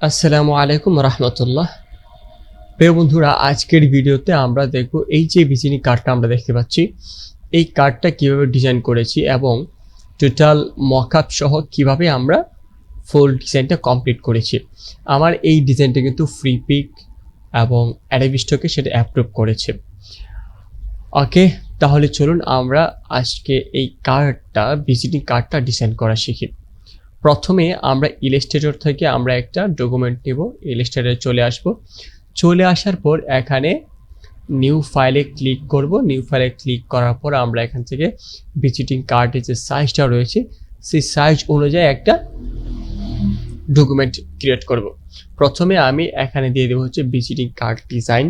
আসসালামু আলাইকুম রহমতুল্লাহ। প্রিয় বন্ধুরা, আজকের ভিডিওতে আমরা দেখব এই যে ভিজিটিং কার্ডটা আমরা দেখতে পাচ্ছি, এই কার্ডটা কিভাবে ডিজাইন করেছি এবং টোটাল মকআপ সহ কিভাবে আমরা ফুল ডিজাইনটা কমপ্লিট করেছি। আমার এই ডিজাইনটা কিন্তু ফ্রি পিক এবং অ্যাডোবি স্টকে সেটা অ্যাপ্রুভ করেছে। ওকে, তাহলে চলুন আমরা আজকে এই ভিজিটিং কার্ডটা ডিজাইন করা শিখি। প্রথমে আমরা ইলাস্ট্রেটর থেকে আমরা একটা ডকুমেন্ট নেব, ইলাস্ট্রেটরে চলে আসার পর এখানে নিউ ফাইলে ক্লিক করব। নিউ ফাইলে ক্লিক করার পর আমরা এখান থেকে ভিজিটিং কার্ডের যে সাইজটা রয়েছে সেই সাইজ অনুযায়ী একটা ডকুমেন্ট ক্রিয়েট করব। প্রথমে আমি এখানে দিয়ে দেবো হচ্ছে visiting card design.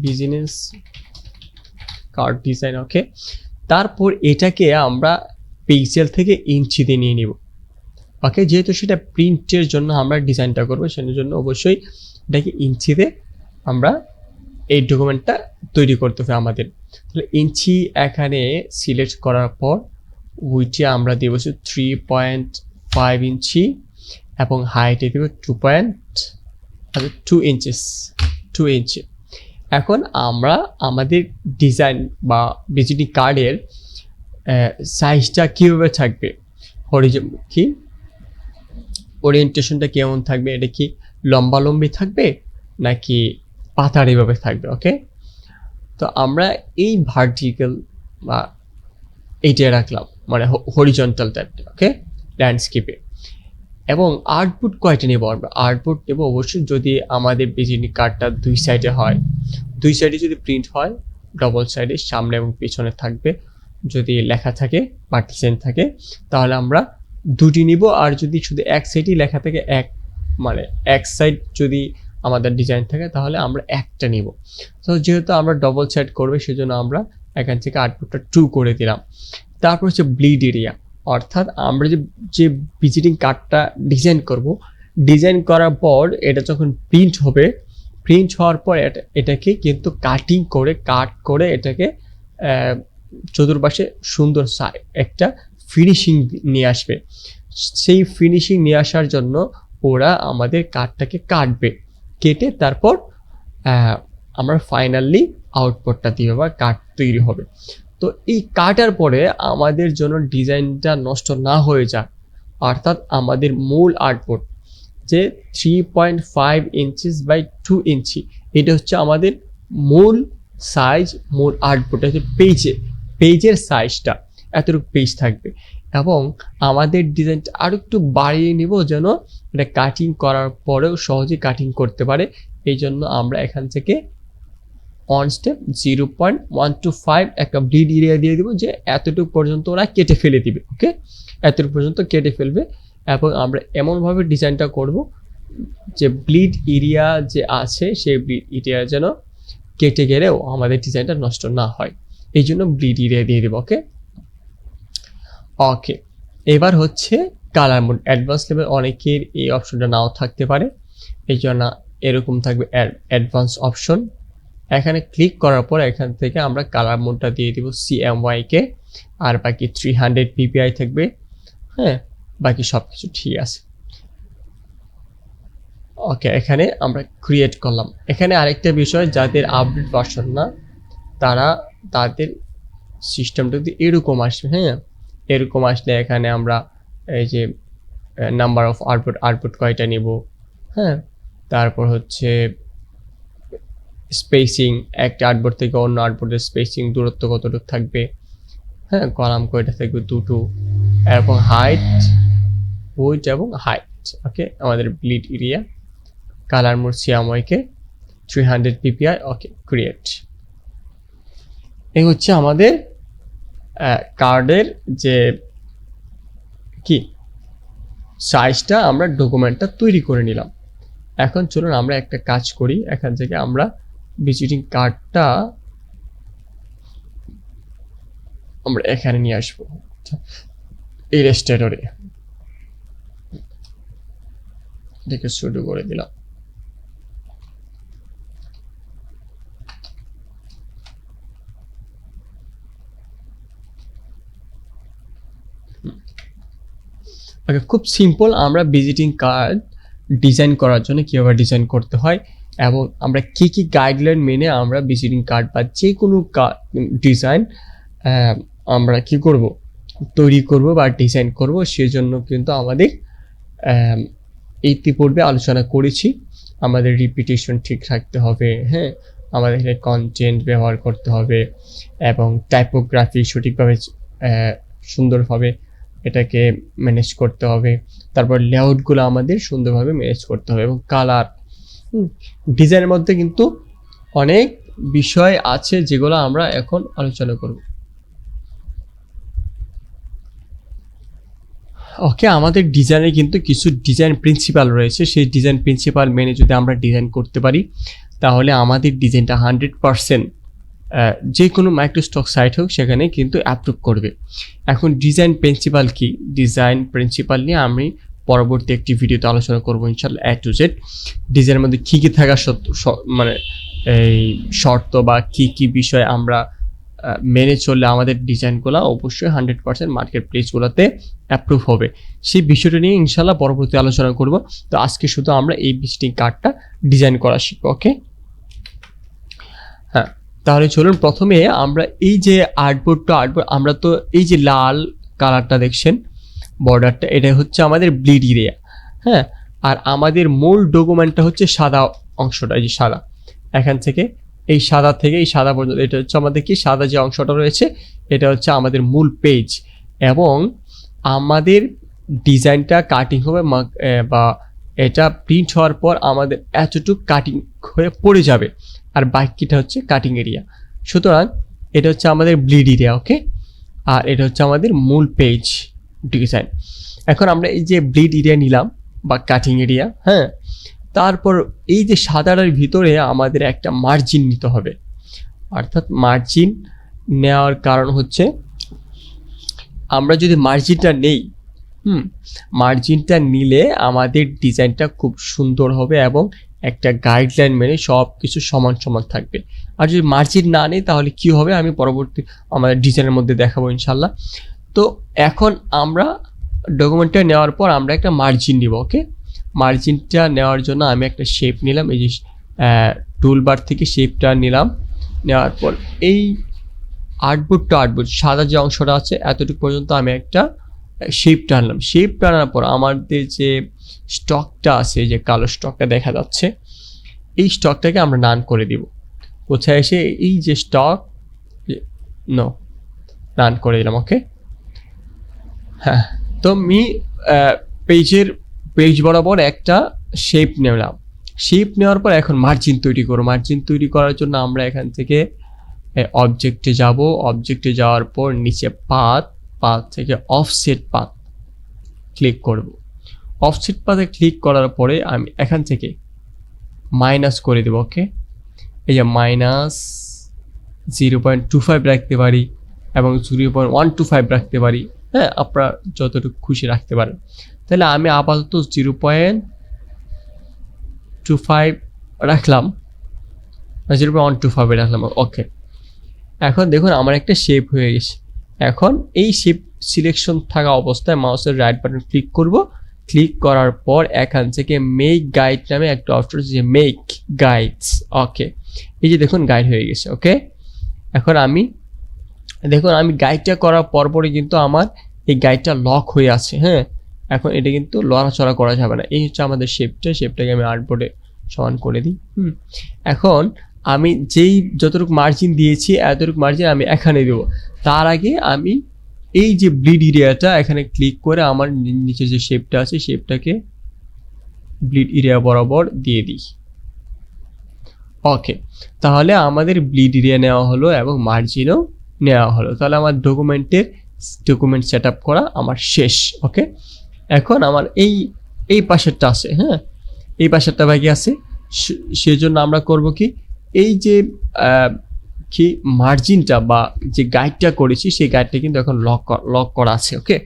Business card design. Okay, তারপর এটাকে আমরা পিক্সেল থেকে ইঞ্চিতে নিয়ে নিব। ওকে, যেহেতু সেটা প্রিন্টের জন্য আমরা ডিজাইনটা করবো, সেটার জন্য অবশ্যই এটাকে ইঞ্চিতে আমরা এই ডকুমেন্টটা তৈরি করতে হবে আমাদের। তাহলে ইঞ্চি এখানে সিলেক্ট করার পর উইচে আমরা দেবো 3.5 ইঞ্চি এবং হাইটে দেবো 2 ইঞ্চি। এখন আমরা আমাদের ডিজাইন বা ভিজিটিং কার্ডের সাইজটা কীভাবে থাকবে, কি ওরিয়েন্টেশনটা কেমন থাকবে, এটা কি লম্বালম্বি থাকবে নাকি পাতারিভাবে থাকবে। ওকে, তো আমরা এই ভার্টিক্যাল বা এইটা রাখলাম, মানে হরিজন্টাল টাইপটা। ওকে, ল্যান্ডস্কেপে। এবং আউটপুট কয়টা নেব আমরা? আউটপুট নেব অবশ্যই যদি আমাদের ভিজিটিং কার্ডটা দুই সাইডে হয়, দুই সাইডে যদি প্রিন্ট হয়, ডবল সাইডে সামনে এবং পেছনে থাকবে। যদি লেখা থাকে বা ডিজাইন থাকে তাহলে আমরা দুটি নিব, আর যদি শুধু এক সাইডই লেখা থাকে, এক সাইড যদি আমাদের ডিজাইন থাকে তাহলে আমরা একটা নিব। তো যেহেতু আমরা ডবল সাইড করবে সেজন্য আমরা এখান থেকে আউটপুটটা 2 করে দিলাম। তারপর হচ্ছে ব্লিড এরিয়া, অর্থাৎ আমরা যে ভিজিটিং কার্ডটা ডিজাইন করার পর এটা যখন প্রিন্ট হওয়ার পর এটাকে কিন্তু কাট করে এটাকে চতুর্পাশে সুন্দর একটা ফিনিশিং নিয়ে আসবে। সেই ফিনিশিং নিয়ে আসার জন্য ওরা আমাদের কার্ডটাকে কেটে তারপর আমরা ফাইনালি আউটপুটটা দিবে বা কার্ড তৈরি হবে। তো এই কাটার পরে আমাদের জন্য ডিজাইনটা নষ্ট না হয়ে যায়, অর্থাৎ আমাদের মূল আউটপুট যে 3.5 ইঞ্চিস বাই 2 ইঞ্চি, এটা হচ্ছে আমাদের মূল সাইজ, মূল আউটপুট হচ্ছে পেজের সাইজটা এতটুকু পেজ থাকবে। এবং আমাদের ডিজাইনটা আরও একটু বাড়িয়ে নিব যেন এটা কাটিং করার পরেও সহজে কাটিং করতে পারে। এই জন্য আমরা এখান থেকে অন স্টেপ 0.125 একটা ব্লিড এরিয়া দিয়ে দিব, যে এতটুকু পর্যন্ত ওরা কেটে ফেলে দিবে। ওকে, এতটুকু পর্যন্ত কেটে ফেলবে এবং আমরা এমনভাবে ডিজাইনটা করব যে ব্লিড এরিয়া যে আছে সেই ব্লিড এরিয়া যেন কেটে গেলেও আমাদের ডিজাইনটা নষ্ট না হয়, এই জন্য ব্লিড এরিয়া দিয়ে দেবো। ওকে, এবার হচ্ছে কালার মোড। অ্যাডভান্স লেভেল অনেকের এই অপশনটা নাও থাকতে পারে, এই জন্য এরকম থাকবে অ্যাডভান্স অপশন। এখানে ক্লিক করার পর এখান থেকে আমরা কালার মোডটা দিয়ে দিব CMY কে, আর বাকি 300 ppi থাকবে। হ্যাঁ, বাকি সব কিছু ঠিক আছে। ওকে, এখানে আমরা ক্রিয়েট করলাম। এখানে আরেকটা বিষয়, যাদের আপডেট ভার্সন না তাদের সিস্টেমটা যদি এরকম আসবে, হ্যাঁ, এরকম আসলে এখানে আমরা এই যে নাম্বার অফ আউটপুট কয়টা নিব, হ্যাঁ, তারপর হচ্ছে স্পেসিং, একটা আউটপুট থেকে অন্য আউটপুটের স্পেসিং দূরত্ব কতটুকু থাকবে, হ্যাঁ, কলাম কয়টা থাকবে, দুটো, এবং উইডথ এবং হাইট। ওকে, আমাদের bleed area, colour mode CMY কে 300 ppi। ওকে, ক্রিয়েট। এই হচ্ছে আমাদের কার্ডের যে কি সাইজটা, আমরা ডকুমেন্টটা তৈরি করে নিলাম। এখন চলুন আমরা একটা কাজ করি, এখান থেকে আমরা ভিজিটিং কার্ডটা আমরা এখানে নিয়ে আসবো ইলাস্ট্রেটরে। দেখে শুরু করে দিলাম। ওকে, খুব সিম্পল। আমরা ভিজিটিং কার্ড ডিজাইন করার জন্য কীভাবে ডিজাইন করতে হয় এবং আমরা কী কী গাইডলাইন মেনে আমরা ভিজিটিং কার্ড বা যে কোনো ডিজাইন আমরা কি করব, তৈরি করব বা ডিজাইন করব, সেজন্য কিন্তু আমাদের ইতিপূর্বে আলোচনা করেছি। আমাদের রিপিটেশন ঠিক রাখতে হবে, হ্যাঁ, আমাদের কন্টেন্ট ব্যবহার করতে হবে এবং টাইপোগ্রাফি সঠিকভাবে সুন্দরভাবে এটাকে ম্যানেজ করতে হবে। তারপর লেআউটগুলো আমাদের সুন্দরভাবে ম্যানেজ করতে হবে এবং কালার। ডিজাইনের মধ্যে কিন্তু অনেক বিষয় আছে যেগুলো আমরা এখন আলোচনা করব। ওকে, আমাদের ডিজাইনে কিন্তু কিছু ডিজাইন প্রিন্সিপাল রয়েছে। সেই ডিজাইন প্রিন্সিপাল মেনে যদি আমরা ডিজাইন করতে পারি তাহলে আমাদের ডিজাইনটা 100% যে কোনো মাইক্রোস্টক সাইট হোক সেখানে কিন্তু অ্যাপ্রুভ করবে। এখন ডিজাইন প্রিন্সিপাল কি, ডিজাইন প্রিন্সিপাল নিয়ে আমি পরবর্তী একটি ভিডিওতে আলোচনা করবো ইনশাল্লাহ, A to Z। ডিজাইনের মধ্যে কী কী থাকা মানে এই শর্ত বা কী বিষয় আমরা মেনে চললে আমাদের ডিজাইনগুলো অবশ্যই 100% মার্কেট প্লেসগুলোতে অ্যাপ্রুভ হবে, সেই বিষয়টা নিয়ে ইনশাল্লাহ পরবর্তী আলোচনা করব। তো আজকে শুধু আমরা এই ভিজিটিং কার্ডটা ডিজাইন করা শিখবো। ওকে, হ্যাঁ, তাহলে চলুন প্রথমে আমরা এই যে আর্টবোর্ড টু আর্টবোর্ড, আমরা তো এই যে লাল কালারটা দেখছেন বর্ডারটা, এটা হচ্ছে আমাদের ব্লিড এরিয়া, হ্যাঁ, আর আমাদের মূল ডকুমেন্টটা হচ্ছে সাদা অংশটা, এই যে সাদা, এখান থেকে এই সাদা থেকে এই সাদা পর্যন্ত, এটা হচ্ছে আমাদের কি সাদা যে অংশটা রয়েছে এটা হচ্ছে আমাদের মূল পেজ। এবং আমাদের ডিজাইনটা কাটিং হবে বা এটা প্রিন্ট হওয়ার পর আমাদের এতটুকু কাটিং হয়ে পড়ে যাবে, আর বাকিটা হচ্ছে কাটিং এরিয়া। সুতরাং এটা হচ্ছে আমাদের ব্লিড এরিয়া। ওকে, আর এটা হচ্ছে আমাদের মূল পেজ ডিজাইন। এখন আমরা এই যে ব্লিড এরিয়া নিলাম বা কাটিং এরিয়া, হ্যাঁ, তারপর এই যে সাদাটার ভিতরে আমাদের একটা মার্জিন নিতে হবে। অর্থাৎ মার্জিন নেওয়ার কারণ হচ্ছে আমরা যদি মার্জিনটা নেই, মার্জিনটা নিলে আমাদের ডিজাইনটা খুব সুন্দর হবে এবং একটা গাইডলাইন মেনে সব কিছু সমান সমান থাকবে। আর যদি মার্জিন না নেই তাহলে কি হবে আমি পরবর্তী আমাদের ডিজাইনের মধ্যে দেখাবো ইনশাল্লাহ। তো এখন আমরা ডকুমেন্টটা নেওয়ার পর আমরা একটা মার্জিন নিব। ওকে, মার্জিনটা নেওয়ার জন্য আমি একটা শেপ নিলাম, এই যে টুলবার থেকে শেপটা নিলাম, নেওয়ার পর এই আর্টবোর্ড টু আর্টবোর্ড সাদা যে অংশটা আছে এতটুকু পর্যন্ত আমি একটা শেপ টানলাম। শেপ টানার পর আমাদের যে স্টকটা আছে, যে কালো স্টকটা দেখা যাচ্ছে, এই স্টকটাকে আমরা নান করে দিব। কোথায় এসে এই যে স্টক নান করে দিলাম। ওকে, হ্যাঁ, তো আমি পেজ বরাবর একটা শেপ নিলাম। শেপ নেওয়ার পর এখন মার্জিন তৈরি করব। মার্জিন তৈরি করার জন্য আমরা এখান থেকে অবজেক্টে যাব, অবজেক্টে যাওয়ার পর নিচে পাথ থেকে অফসেট পাথ ক্লিক করব। অফসেট পাথে ক্লিক করার পরে আমি এখান থেকে মাইনাস করে দেব। ওকে, এই যে -0.25 রাখতে পারি এবং 0.125 রাখতে পারি, হ্যাঁ, আপনারা যতটুকু খুশি রাখতে পারেন। তাহলে আমি আপাতত 0.25 রাখলাম, 0.125 রাখলাম। ওকে, এখন দেখুন আমার একটা শেপ হয়ে গেছে। এখন এই শেপ সিলেকশন থাকা অবস্থায় মাউসের রাইট বাটন ক্লিক করব। ক্লিক করার পর এখান থেকে মেক গাইড নামে একটা অপশন আছে, যে মেক গাইডস। ওকে, এই যে দেখুন গাইড হয়ে গেছে। ওকে, এখন আমি দেখুন আমি গাইডটা করার পরপরই কিন্তু আমার এই গাইডটা লক হয়ে আছে, হ্যাঁ, এখন এটা কিন্তু লড়াচড়া করা যাবে না। এই হচ্ছে আমাদের শেপটাকে আমি আর্টবোর্ডে সমান করে দিই। এখন আমি যেই যতটুকু মার্জিন দিয়েছি এতটুকু মার্জিন আমি এখানে দেবো। তার আগে আমি এই যে ব্লিড এরিয়াটা এখানে ক্লিক করে আমার নিচে যে শেপটা আছে শেপটাকে ব্লিড এরিয়া বরাবর দিয়ে দিই। ওকে, তাহলে আমাদের ব্লিড এরিয়া নেওয়া হলো এবং মার্জিনও নেওয়া হলো। তাহলে আমার ডকুমেন্ট সেট আপ করা আমার শেষ। ওকে, এখন আমার এই পাশেরটা আছে, হ্যাঁ, এই পাশেরটা বাকি আছে। সেজন্য আমরা করব কি, এই যে কি মার্জিনটা বা যে গাইডটা করেছি সেই গাইডটা কিন্তু এখন লক করা আছে। ওকে,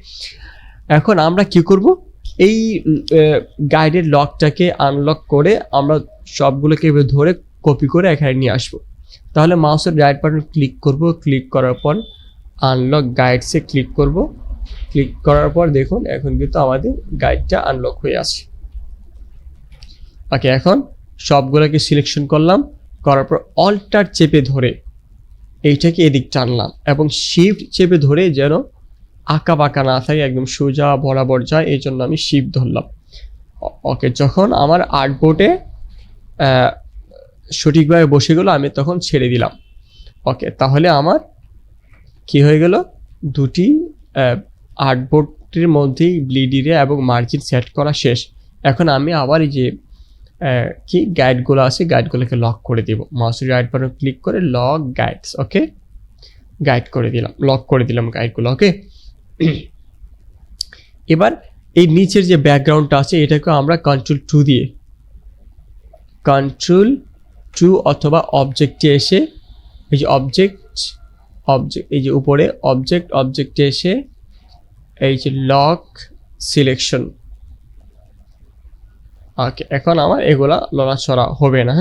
এখন আমরা কি করব, এই গাইডের লকটাকে আনলক করে আমরা সবগুলোকে ধরে কপি করে এখানে নিয়ে আসবো। তাহলে মাউসের রাইট বাটন ক্লিক করব, ক্লিক করার পর আনলক গাইডসে ক্লিক করব, ক্লিক করার পর দেখুন এখন কিন্তু আমাদের গাইডটা আনলক হয়ে আছে। ওকে, এখন সবগুলোকে সিলেকশন করলাম, করার পর অল্টার চেপে ধরে এইটাকে এদিক টানলাম এবং শিফট চেপে ধরে যেন আঁকা বাঁকা না থাকে, একদম সোজা বরাবর যায়, এই জন্য আমি শিফট ধরলাম। ওকে, যখন আমার আর্টবোর্ডে সঠিকভাবে বসে গেল আমি তখন ছেড়ে দিলাম। ওকে, তাহলে আমার কি হয়ে গেল, দুটি আর্টবোর্ডটির মধ্যেই ব্লিড এরিয়া এবং মার্জিন সেট করা শেষ। এখন আমি আবার এই যে কি গাইডগুলো আছে গাইডগুলোকে লক করে দিব, মাউসের রাইট বাটন ক্লিক করে লক গাইডস। ওকে, গাইড করে দিলাম, লক করে দিলাম গাইডগুলো। ওকে, এবার এই নিচের যে ব্যাকগ্রাউন্ডটা আছে এটাকে আমরা কন্ট্রোল 2 দিয়ে, কন্ট্রোল 2 অথবা অবজেক্টে এসে এই যে অবজেক্ট এই যে উপরে অবজেক্টে এসে এই যে লক সিলেকশন। ওকে, এখন আমার এগুলা লড়াছড়া হবে না।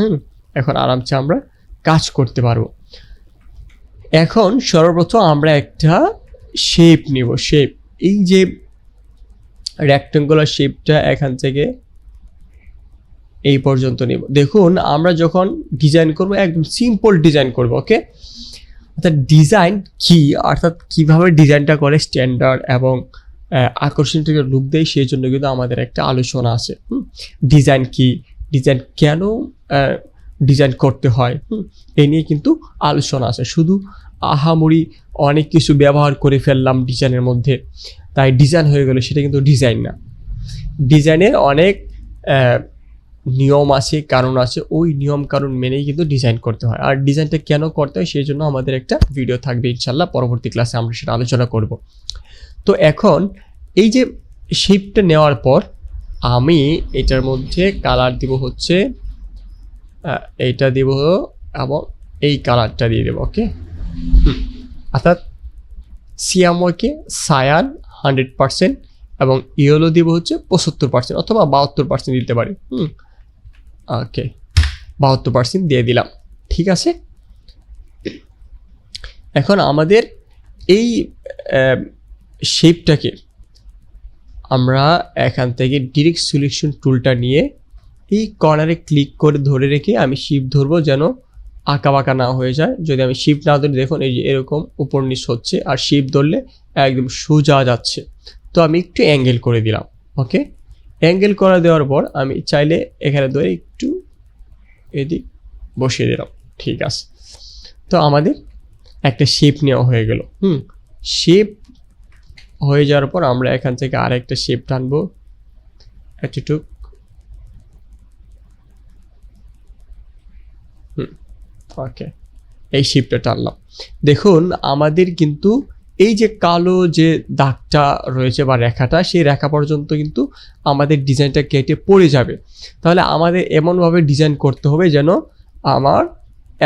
এখন আরামসে আমরা কাজ করতে পারবো। এখন সর্বপ্রথম আমরা একটা শেপ নিব, শেপ এই যে রেক্ট্যাঙ্গুলার শেপটা এখান থেকে এই পর্যন্ত নিব। দেখুন আমরা যখন ডিজাইন করব একদম সিম্পল ডিজাইন করব। ওকে, অর্থাৎ ডিজাইন কি, অর্থাৎ কীভাবে ডিজাইনটা করে স্ট্যান্ডার্ড এবং আকর্ষণীয় লুক দেয়, সেই জন্য কিন্তু আমাদের একটা আলোচনা আছে। ডিজাইন কি, ডিজাইন কেন ডিজাইন করতে হয়, এই নিয়ে কিন্তু আলোচনা আছে। শুধু আহামরি অনেক কিছু ব্যবহার করে ফেললাম ডিজাইনের মধ্যে তাই ডিজাইন হয়ে গেল, সেটা কিন্তু ডিজাইন না। ডিজাইনের অনেক নিয়ম আছে, কারণ আছে, ওই নিয়ম কারণ মেনেই কিন্তু ডিজাইন করতে হয়। আর ডিজাইনটা কেন করতে হয় সেই জন্য আমাদের একটা ভিডিও থাকবে ইনশাল্লাহ, পরবর্তী ক্লাসে আমরা সেটা আলোচনা করব। তো এখন এই যে শেপটা নেওয়ার পর আমি এটার মধ্যে কালার দিব হচ্ছে এইটা দিব এবং এই কালারটা দিয়ে দেবো। ওকে, অর্থাৎ সিয়ামকে সায়ান 100% এবং ইয়েলো দিব হচ্ছে 75% অথবা 72% দিতে পারি। ওকে, 72% দিয়ে দিলাম। ঠিক আছে, এখন আমাদের এই শেপটাকে আমরা এখান থেকে ডিরেক্ট সিলেকশন টুলটা নিয়ে এই কর্নারে ক্লিক করে ধরে রেখে আমি শিফট ধরবো যেন আঁকা বাঁকা না হয়ে যায়। যদি আমি শিফট না ধরি দেখুন এই যে এরকম উপর নিচ হচ্ছে, আর শিফট ধরলে একদম সোজা যাচ্ছে। তো আমি একটু অ্যাঙ্গেল করে দিলাম। ওকে, অ্যাঙ্গেল করে দেওয়ার পর আমি চাইলে এখানে ধরে একটু এদিক বসিয়ে দিলাম। ঠিক আছে, তো আমাদের একটা শেপ নেওয়া হয়ে গেল। শেপ হয়ে যাওয়ার পর আমরা এখান থেকে আরেকটা শেপ টানবো এতটুক। ওকে, এই শেপটা টানলাম। দেখুন আমাদের কিন্তু এই যে কালো যে দাগটা রয়েছে বা রেখাটা, সেই রেখা পর্যন্ত কিন্তু আমাদের ডিজাইনটা কেটে পড়ে যাবে। তাহলে আমাদের এমনভাবে ডিজাইন করতে হবে যেন আমার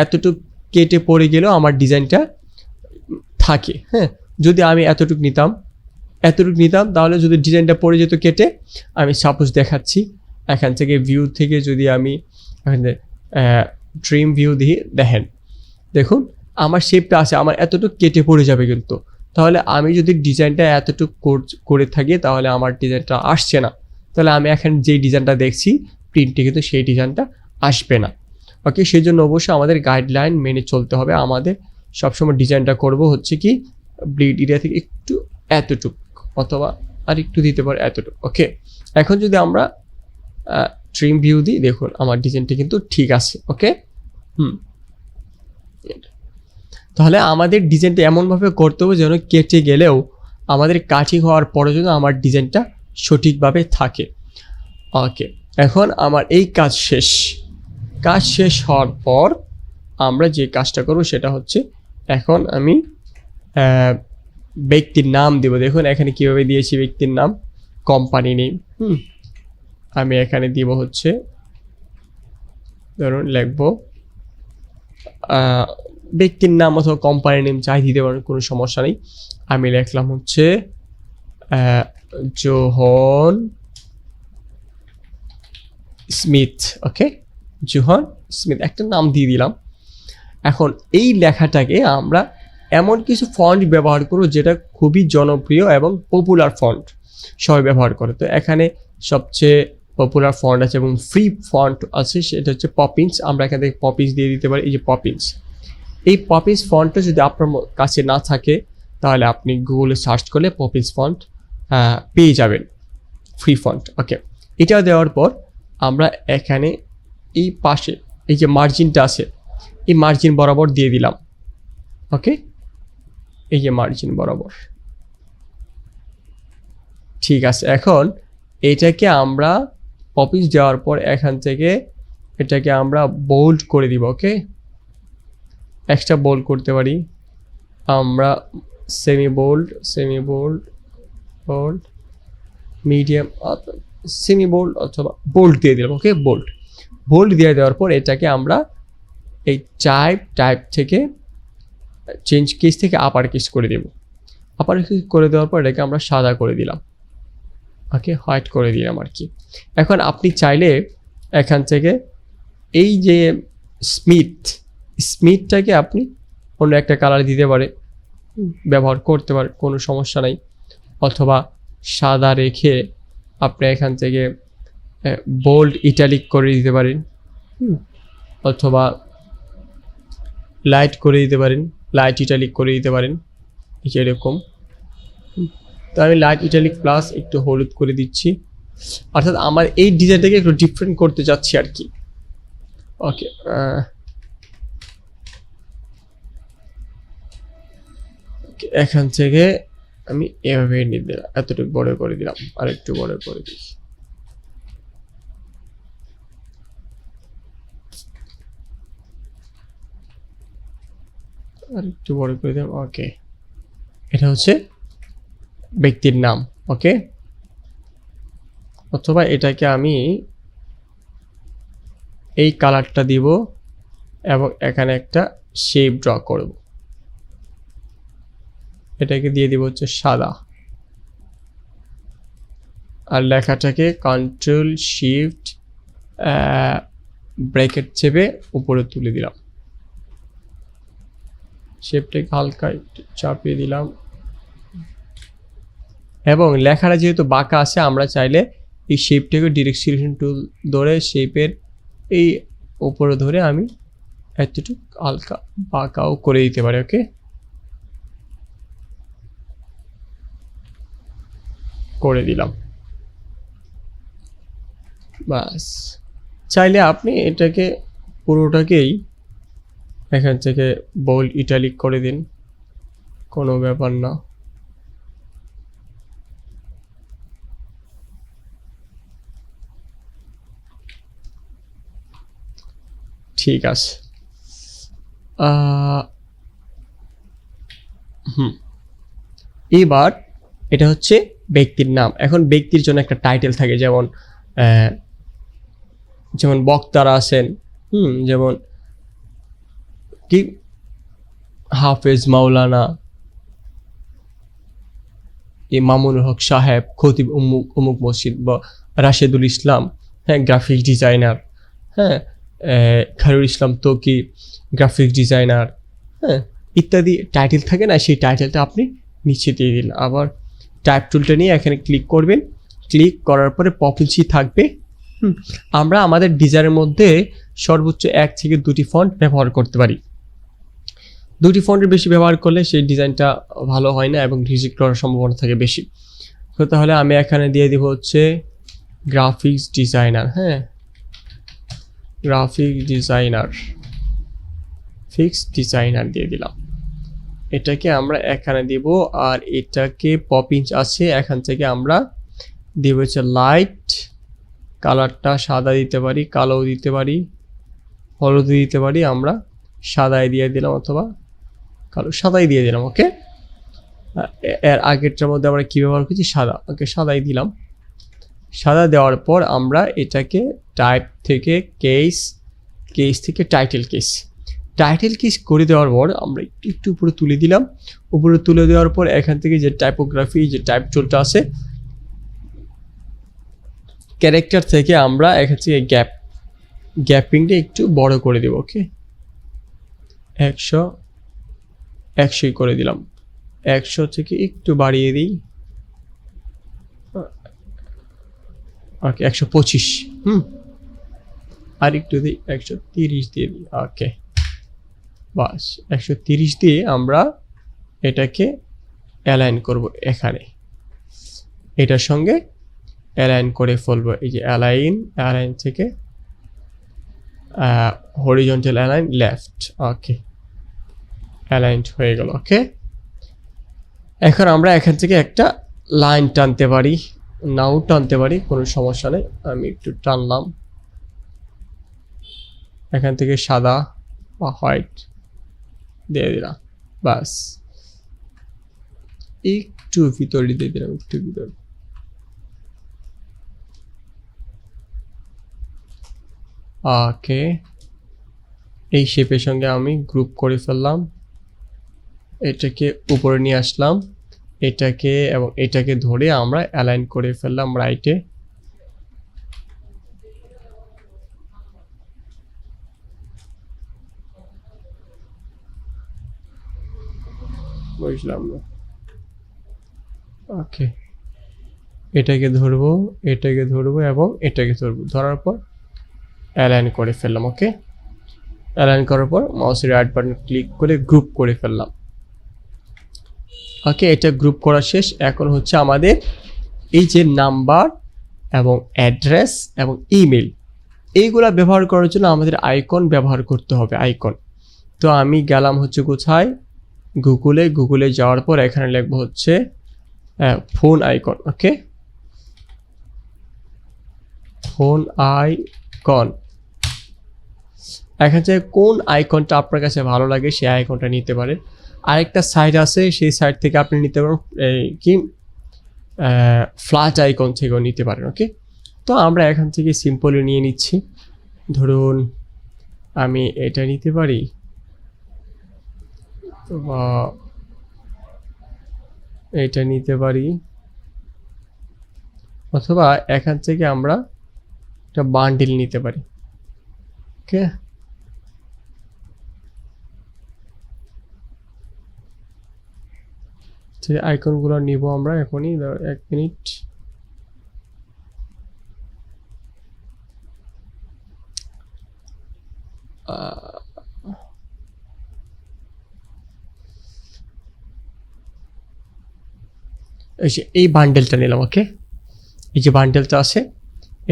এতটুকু কেটে পড়ে গেলেও আমার ডিজাইনটা থাকে। যদি আমি এতটুকু নিতাম তাহলে যদি ডিজাইনটা পড়ে যেত কেটে, আমি সাপোজ দেখাচ্ছি এখান থেকে ভিউ থেকে যদি আমি ড্রিম ভিউ দিয়ে দেখুন আমার শেপটা আছে, আমার এতটুকু কেটে পড়ে যাবে কিন্তু। তাহলে আমি যদি ডিজাইনটা এতটুকু করে থাকি তাহলে আমার ডিজাইনটা আসছে না, তাহলে আমি এখন যেই ডিজাইনটা দেখছি প্রিন্টে কিন্তু সেই ডিজাইনটা আসবে না। ওকে, সেই জন্য অবশ্যই আমাদের গাইডলাইন মেনে চলতে হবে। আমাদের সবসময় ডিজাইনটা করব হচ্ছে কি ব্লিড এরিয়া থেকে একটু এতটুক অথবা আর একটু দিতে পারে এতটুকু। ওকে, এখন যদি আমরা ট্রিম ভিউ দিই দেখুন আমার ডিজাইনটা কিন্তু ঠিক আছে। ওকে, তাহলে আমাদের ডিজাইনটা এমনভাবে করতে হবে যেন কেটে গেলেও আমাদের কাটিং হওয়ার পরে যেন আমার ডিজাইনটা সঠিকভাবে থাকে। ওকে, এখন আমার এই কাজ শেষ হওয়ার পর আমরা যে কাজটা করব সেটা হচ্ছে এখন আমি ব্যক্তির নাম দেব। দেখুন এখানে কীভাবে দিয়েছি ব্যক্তির নাম, কোম্পানি নেম। আমি এখানে দিব হচ্ছে ধরুন লিখব ব্যক্তির নাম অথবা কোম্পানি নেম চাই দিতে পারেন, কোনো সমস্যা নেই। আমি লিখলাম হচ্ছে জোহন স্মিথ। ওকে, জোহন স্মিথ একটা নাম দিয়ে দিলাম। এখন এই লেখাটাকে আমরা এমন কিছু ফন্ট ব্যবহার করো যেটা খুবই জনপ্রিয় এবং পপুলার ফন্ট, সবাই ব্যবহার করে। তো এখানে সবচেয়ে পপুলার ফন্ট আছে এবং ফ্রি ফন্ট আছে, সেটা হচ্ছে পপিন্স। আমরা এখান থেকে পপিন্স দিয়ে দিতে পারি। এই যে পপিন্স, এই পপিন্স ফন্টটা যদি আপনার কাছে না থাকে তাহলে আপনি গুগলে সার্চ করলে পপিন্স ফন্ট পেয়ে যাবেন, ফ্রি ফন্ট। ওকে, এটা দেওয়ার পর আমরা এখানে এই পাশে এই যে মার্জিনটা আছে, এই মার্জিন বরাবর দিয়ে দিলাম। ওকে, এই যে মার্জিন বরাবর, ঠিক আছে। এখন এটাকে আমরা পপিন্স দেওয়ার পর এখান থেকে এটাকে আমরা বোল্ড করে দিব। ওকে, এক্সট্রা বোল্ড করতে পারি আমরা, semi bold, bold, medium, semi bold অথবা বোল্ড দিয়ে দিলাম। ওকে, বোল্ড দিয়ে দেওয়ার পর এটাকে আমরা এই টাইপ থেকে চেঞ্জ কেস থেকে আপার কেস করে দেব। আপার কেস করে দেওয়ার পর এটাকে আমরা সাদা করে দিলাম। ওকে, হোয়াইট করে দিলাম আর কি। এখন আপনি চাইলে এখান থেকে এই যে স্মিথটাকে আপনি অন্য একটা কালার দিতে পারে, ব্যবহার করতে পারে, কোনো সমস্যা নাই। অথবা সাদা রেখে আপনি এখান থেকে বোল্ড ইটালিক করে দিতে পারেন, অথবা লাইট করে দিতে পারেন, লাইট ইটালিক করে দিতে পারেন, এরকম। তো আমি লাইট ইটালিক প্লাস একটু হলুদ করে দিচ্ছি, অর্থাৎ আমার এই ডিজাইনটাকে একটু ডিফারেন্ট করতে যাচ্ছি আর কি। ওকে, এখান থেকে আমি এভাবে নিয়ে দিলাম, এতটুকু বড় করে দিলাম, আর একটু বড় করে দিই। আর একটু বড় করে দিলাম। ওকে, এটা হচ্ছে ব্যক্তির নাম। ওকে, অথবা এটাকে আমি এই কালারটা দিব এবং এখানে একটা শেপ ড্র করব। এটাকে দিয়ে দিব হচ্ছে সাদা, আর লেখাটাকে কন্ট্রোল শিফট ব্র্যাকেট চেপে উপরে তুলে দিলাম। শেপটাকে হালকা একটু চাপিয়ে দিলাম, এবং লেখাটা যেহেতু বাঁকা আছে আমরা চাইলে এই শেপটাকে ডিরেক্ট সিলেকশন টুল ধরে শেপের এই উপরে ধরে আমি এতটুকু হালকা বাঁকাও করে দিতে পারি। ওকে, করে দিলাম, বাস। চাইলে আপনি এটাকে পুরোটাকেই এখান থেকে বোল্ড ইটালিক করে দিন, কোনো ব্যাপার না। ঠিক আছে, এবার এটা হচ্ছে ব্যক্তির নাম। এখন ব্যক্তির জন্য একটা টাইটেল থাকে, যেমন বক্তারা আছেন, যেমন কি হাফেজ মাওলানা মামুনুল হক সাহেব, খতিব অমুক মসজিদ, বা রাশেদুল ইসলাম, হ্যাঁ গ্রাফিক ডিজাইনার, হ্যাঁ খায়রুল ইসলাম তোকি গ্রাফিক ডিজাইনার, হ্যাঁ ইত্যাদি টাইটেল থাকে না, সেই টাইটেলটা আপনি নিচে দিয়ে দিন। আবার টাইপ টুলটা নিয়ে এখানে ক্লিক করবেন, ক্লিক করার পরে পপিন্সই থাকবে। আমরা আমাদের ডিজাইনের মধ্যে সর্বোচ্চ 1 থেকে 2টি ফন্ট ব্যবহার করতে পারি। 2টি ফন্টের বেশি ব্যবহার করলে সেই ডিজাইনটা ভালো হয় না এবং রিজেক্ট করার সম্ভাবনা থাকে বেশি। তো তাহলে আমি এখানে দিয়ে দিব হচ্ছে গ্রাফিক্স ডিজাইনার, হ্যাঁ গ্রাফিক ডিজাইনার দিয়ে দিলাম। এটাকে আমরা এখানে দিব, আর এটাকে পপিন্স আছে, এখান থেকে আমরা দিব হচ্ছে লাইট, কালারটা সাদা দিতে পারি, কালোও দিতে পারি, হলুদ দিতে পারি। আমরা সাদাই দিয়ে দিলাম অথবা কালো, সাদাই দিয়ে দিলাম। ওকে, এর আগেরটার মধ্যে আমরা কী ব্যবহার করছি, সাদা। ওকে, সাদাই দিলাম। সাদা দেওয়ার পর আমরা এটাকে টাইপ থেকে কেস থেকে টাইটেল কেস করে দেওয়ার পর আমরা একটু উপরে তুলে দিলাম। উপরে তুলে দেওয়ার পর এখান থেকে যে টাইপোগ্রাফি, যে টাইপ টুলটা আছে, ক্যারেক্টার থেকে আমরা এখান থেকে গ্যাপিংটা একটু বড় করে দেব। ওকে, 100 করে দিলাম, 100 থেকে একটু বাড়িয়ে দিই, ওকে 125, আর একটু দিই 130 দিয়ে দিই, ওকে বাস 130 দিয়ে আমরা এটাকে অ্যালাইন করব, এখানে এটার সঙ্গে অ্যালাইন করে ফেলবো। এই যে অ্যালাইন থেকে হরিজন্টাল অ্যালাইন লেফট, ওকে অ্যালাইনড হয়ে গেল। ওকে এখন আমরা এখান থেকে একটা লাইন টানতে পারি, নাও টানতে পারি, কোনো সমস্যা নেই। আমি একটু টানলাম, এখান থেকে সাদা বা হোয়াইট দিয়ে দিলাম, বাস একটু ভিতরে দিয়ে দিলাম, একটু ভিতরে। ওকে এই শেপের সঙ্গে আমি গ্রুপ করে ফেললাম, এটাকে উপরে নিয়ে আসলাম, এটাকে এবং এটাকে ধরে আমরা অ্যালাইন করে ফেললাম রাইটে। বুঝলাম না, ওকে এটাকে ধরবো, এটাকে ধরবো এবং এটাকে ধরবো, ধরার পর অ্যালাইন করে ফেললাম। ওকে অ্যালাইন করার পর মাউসের রাইট বাটন ক্লিক করে গ্রুপ করে ফেললাম। ওকে এটা গ্রুপ করা শেষ। এখন হচ্ছে আমাদের এই যে নাম্বার এবং অ্যাড্রেস এবং ইমেল, এইগুলা ব্যবহার করার জন্য আমাদের আইকন ব্যবহার করতে হবে, আইকন। তো আমি গেলাম হচ্ছে কোথায়, গুগলে যাওয়ার পর এখানে লিখবো হচ্ছে ফোন আইকন। ওকে ফোন আইকন, এখান থেকে কোন আইকনটা আপনার কাছে ভালো লাগে সেই আইকনটা নিতে পারেন। আরেকটা সাইট আছে, সেই সাইট থেকে আপনি নিতে পারেন কি ফ্ল্যাট আইকন থেকেও নিতে পারেন। ওকে তো আমরা এখান থেকে সিম্পলি নিয়ে নিচ্ছি, ধরুন আমি এটা নিতে পারি বা এটা নিতে পারি, অথবা এখান থেকে আমরা একটা বান্ডিল নিতে পারি। ওকে আইকনগুলো নিব আমরা এখনই, 1 মিনিট। এই বান্ডেলটা নিলাম। ওকে এই যে বান্ডেলটা আছে,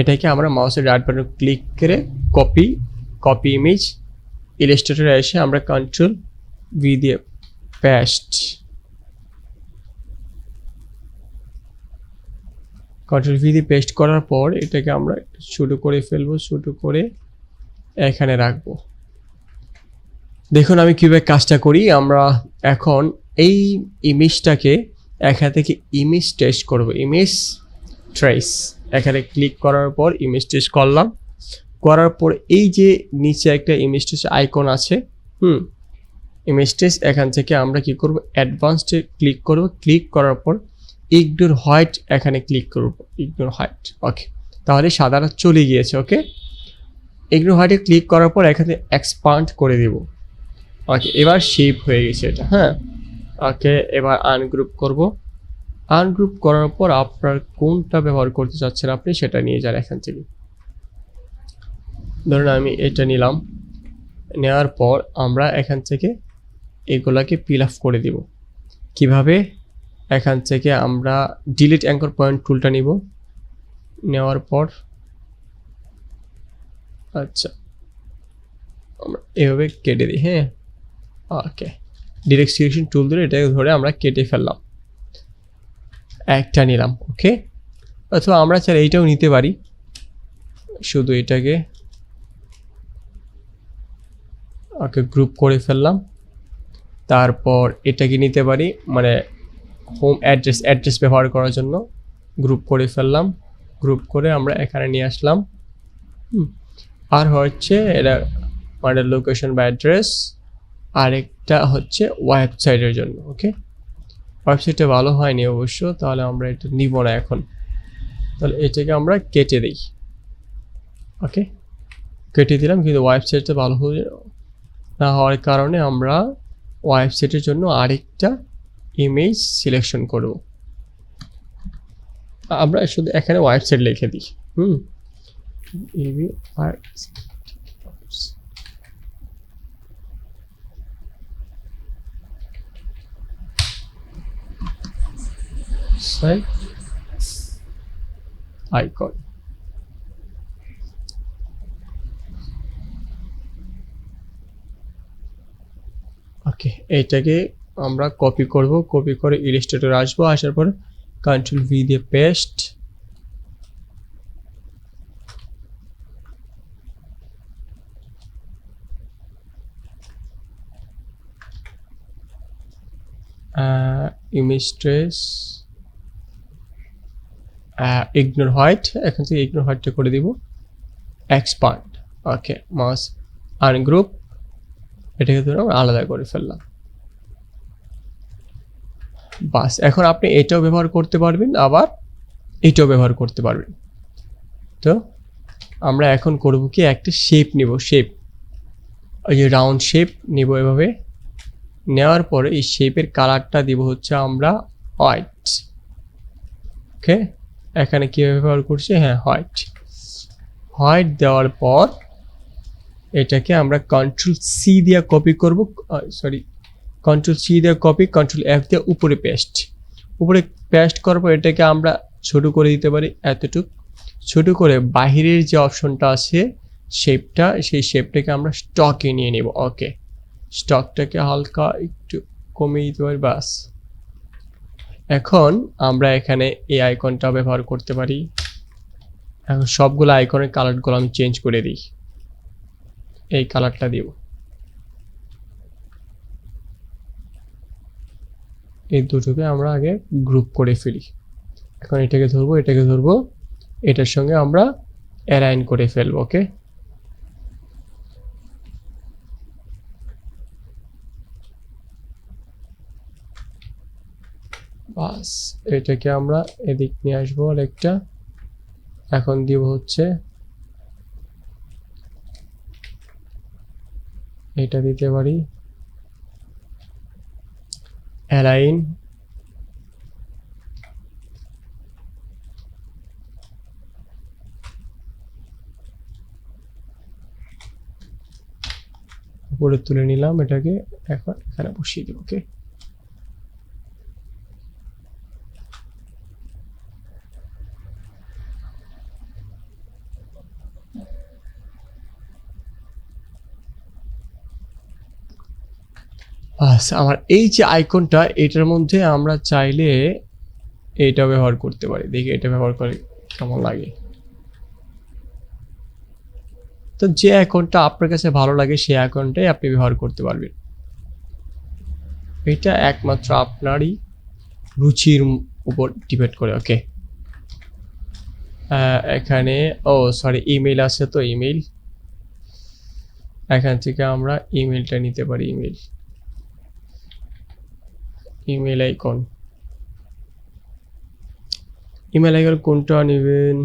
এটাকে আমরা মাউসের রাইট বাটন ক্লিক করে কপি ইমেজ, ইলাস্ট্রেটরে এসে আমরা কন্ট্রোল ভি দিয়ে পেস্ট, কন্ট্রোল ভি দিয়ে পেস্ট করার পর এটাকে আমরা ছোট করে ফেলবো, ছোট করে এখানে রাখবো। দেখুন আমি কিভাবে কাজটা করি। আমরা এখন এই ইমেজটাকে এখান থেকে ইমেজ টেস্ট করব, ইমেজ ট্রেস, এখানে ক্লিক করার পর ইমেজ টেস্ট করলাম, করার পর এই যে নিচে একটা ইমেজ টেস্ট আইকন আছে, ইমেজ টেস্ট, এখান থেকে আমরা কি করব অ্যাডভান্সডে ক্লিক করব, ক্লিক করার পর ইগনোর হোয়াইট এখানে ক্লিক করব, ইগনোর হোয়াইট। ওকে তাহলে সাদাটা চলে গিয়েছে। ওকে ইগনোর হোয়াইটে ক্লিক করার পর এখানে এক্সপান্ড করে দেব। ওকে এবার শেপ হয়ে গেছে এটা। হ্যাঁ ওকে এবার আনগ্রুপ করব, আনগ্রুপ করার পর আপনার কোনটা ব্যবহার করতে চাচ্ছেন আপনি সেটা নিয়ে যান এখান থেকে। ধরুন আমি এটা নিলাম, নেওয়ার পর আমরা এখান থেকে এগুলাকে ফিল আপ করে দিব। কিভাবে, এখান থেকে আমরা ডিলিট অ্যাঙ্কর পয়েন্ট টুলটা নিব, নেওয়ার পর আচ্ছা আমরা এভাবে কেটে দিই। হ্যাঁ ওকে ডিরেক্ট সিলেকশন টুল ধরে এটাকে ধরে আমরা কেটে ফেললাম, একটা নিলাম। ওকে অথবা আমরা চাইলে এইটাও নিতে পারি, শুধু এটাকে ওকে গ্রুপ করে ফেললাম। তারপর এটাকে নিতে পারি, মানে হোম অ্যাড্রেস ব্যবহার করার জন্য গ্রুপ করে ফেললাম, গ্রুপ করে আমরা এখানে নিয়ে আসলাম। আর হচ্ছে এটা মানে লোকেশন বা অ্যাড্রেস, আরেকটা হচ্ছে ওয়েবসাইটের জন্য। ওকে ওয়েবসাইটটা ভালো হয়নি অবশ্য, তাহলে আমরা এটা নিব না এখন, তাহলে এটাকে আমরা কেটে দিই। ওকে কেটে দিলাম, কিন্তু ওয়েবসাইটটা ভালো না হওয়ার কারণে আমরা ওয়েবসাইটের জন্য আরেকটা ইমেজ সিলেকশন করব। আমরা শুধু এখানে ওয়েবসাইট লিখে দিই। Site icon. ওকে, এইটাকে আমরা কপি করব, কপি করে ইলাস্ট্রেটর আসবো, আসার পরে কন্ট্রোল ভি দিয়ে paste, image trace, ignore white, এখান থেকে ইগনোর হোয়াইটটা করে দিব, এক্সপান্ড। ওকে, মাস আনগ্রুপ, এটাকে ধরে আমরা আলাদা করে ফেললাম। বাস, এখন আপনি এটাও ব্যবহার করতে পারবেন, আবার এটাও ব্যবহার করতে পারবেন। তো আমরা এখন করব কি, একটা শেপ নিব, শেপ, ওই যে রাউন্ড শেপ নিব। এভাবে নেওয়ার পরে এই শেপের কালারটা দিব হচ্ছে আমরা হোয়াইট। ওকে, এখানে কি ব্যবহার করছি, হ্যাঁ হোয়াইট। হোয়াইট দেওয়ার পর এটাকে আমরা কন্ট্রোল সি দিয়ে কপি করব, সরি কন্ট্রোল সি দিয়ে কপি, কন্ট্রোল এফ দিয়ে উপরে পেস্ট। উপরে পেস্ট করার পর এটাকে আমরা ছোট করে দিতে পারি, এতটুক ছোট করে বাহিরের যে অপশনটা আছে শেপটা, সেই শেপটাকে আমরা স্টকে নিয়ে নেব। ওকে, স্টকটাকে হালকা একটু কমিয়ে দিতে পারি, বাস। এখন আমরা এখানে এই আইকনটা ব্যবহার করতে পারি। এখন সবগুলো আইকনের কালারগুলো আমি চেঞ্জ করে দিই, এই কালারটা দিব। এই দুটোকে আমরা আগে গ্রুপ করে ফেলি। এখন এটাকে ধরবো, এটাকে ধরবো, এটার সঙ্গে আমরা অ্যালাইন করে ফেলবো। ওকে, বাস, এটাকে আমরা এদিক নিয়ে আসবো আরেকটা। এখন দিব হচ্ছে এটা দিতে পারি অ্যালাইন, উপরে তুলে নিলাম এটাকে, এখন এখানে বসিয়ে দেব। ওকে, আচ্ছা, আমার এই যে আইকনটা, এটার মধ্যে আমরা চাইলে এটা ব্যবহার করতে পারি। দেখি এটা ব্যবহার করে কেমন লাগে। তো যে আইকনটা আপনার কাছে ভালো লাগে সেই আইকনটাই আপনি ব্যবহার করতে পারবেন। এটা একমাত্র আপনারই রুচির উপর ডিপেন্ড করে। ওকে, এখানে সরি ইমেল আছে, তো ইমেল, এখান থেকে আমরা ইমেলটা নিতে পারি। ইমেল আইকন, ইমেল আইকন কোনটা নেবেন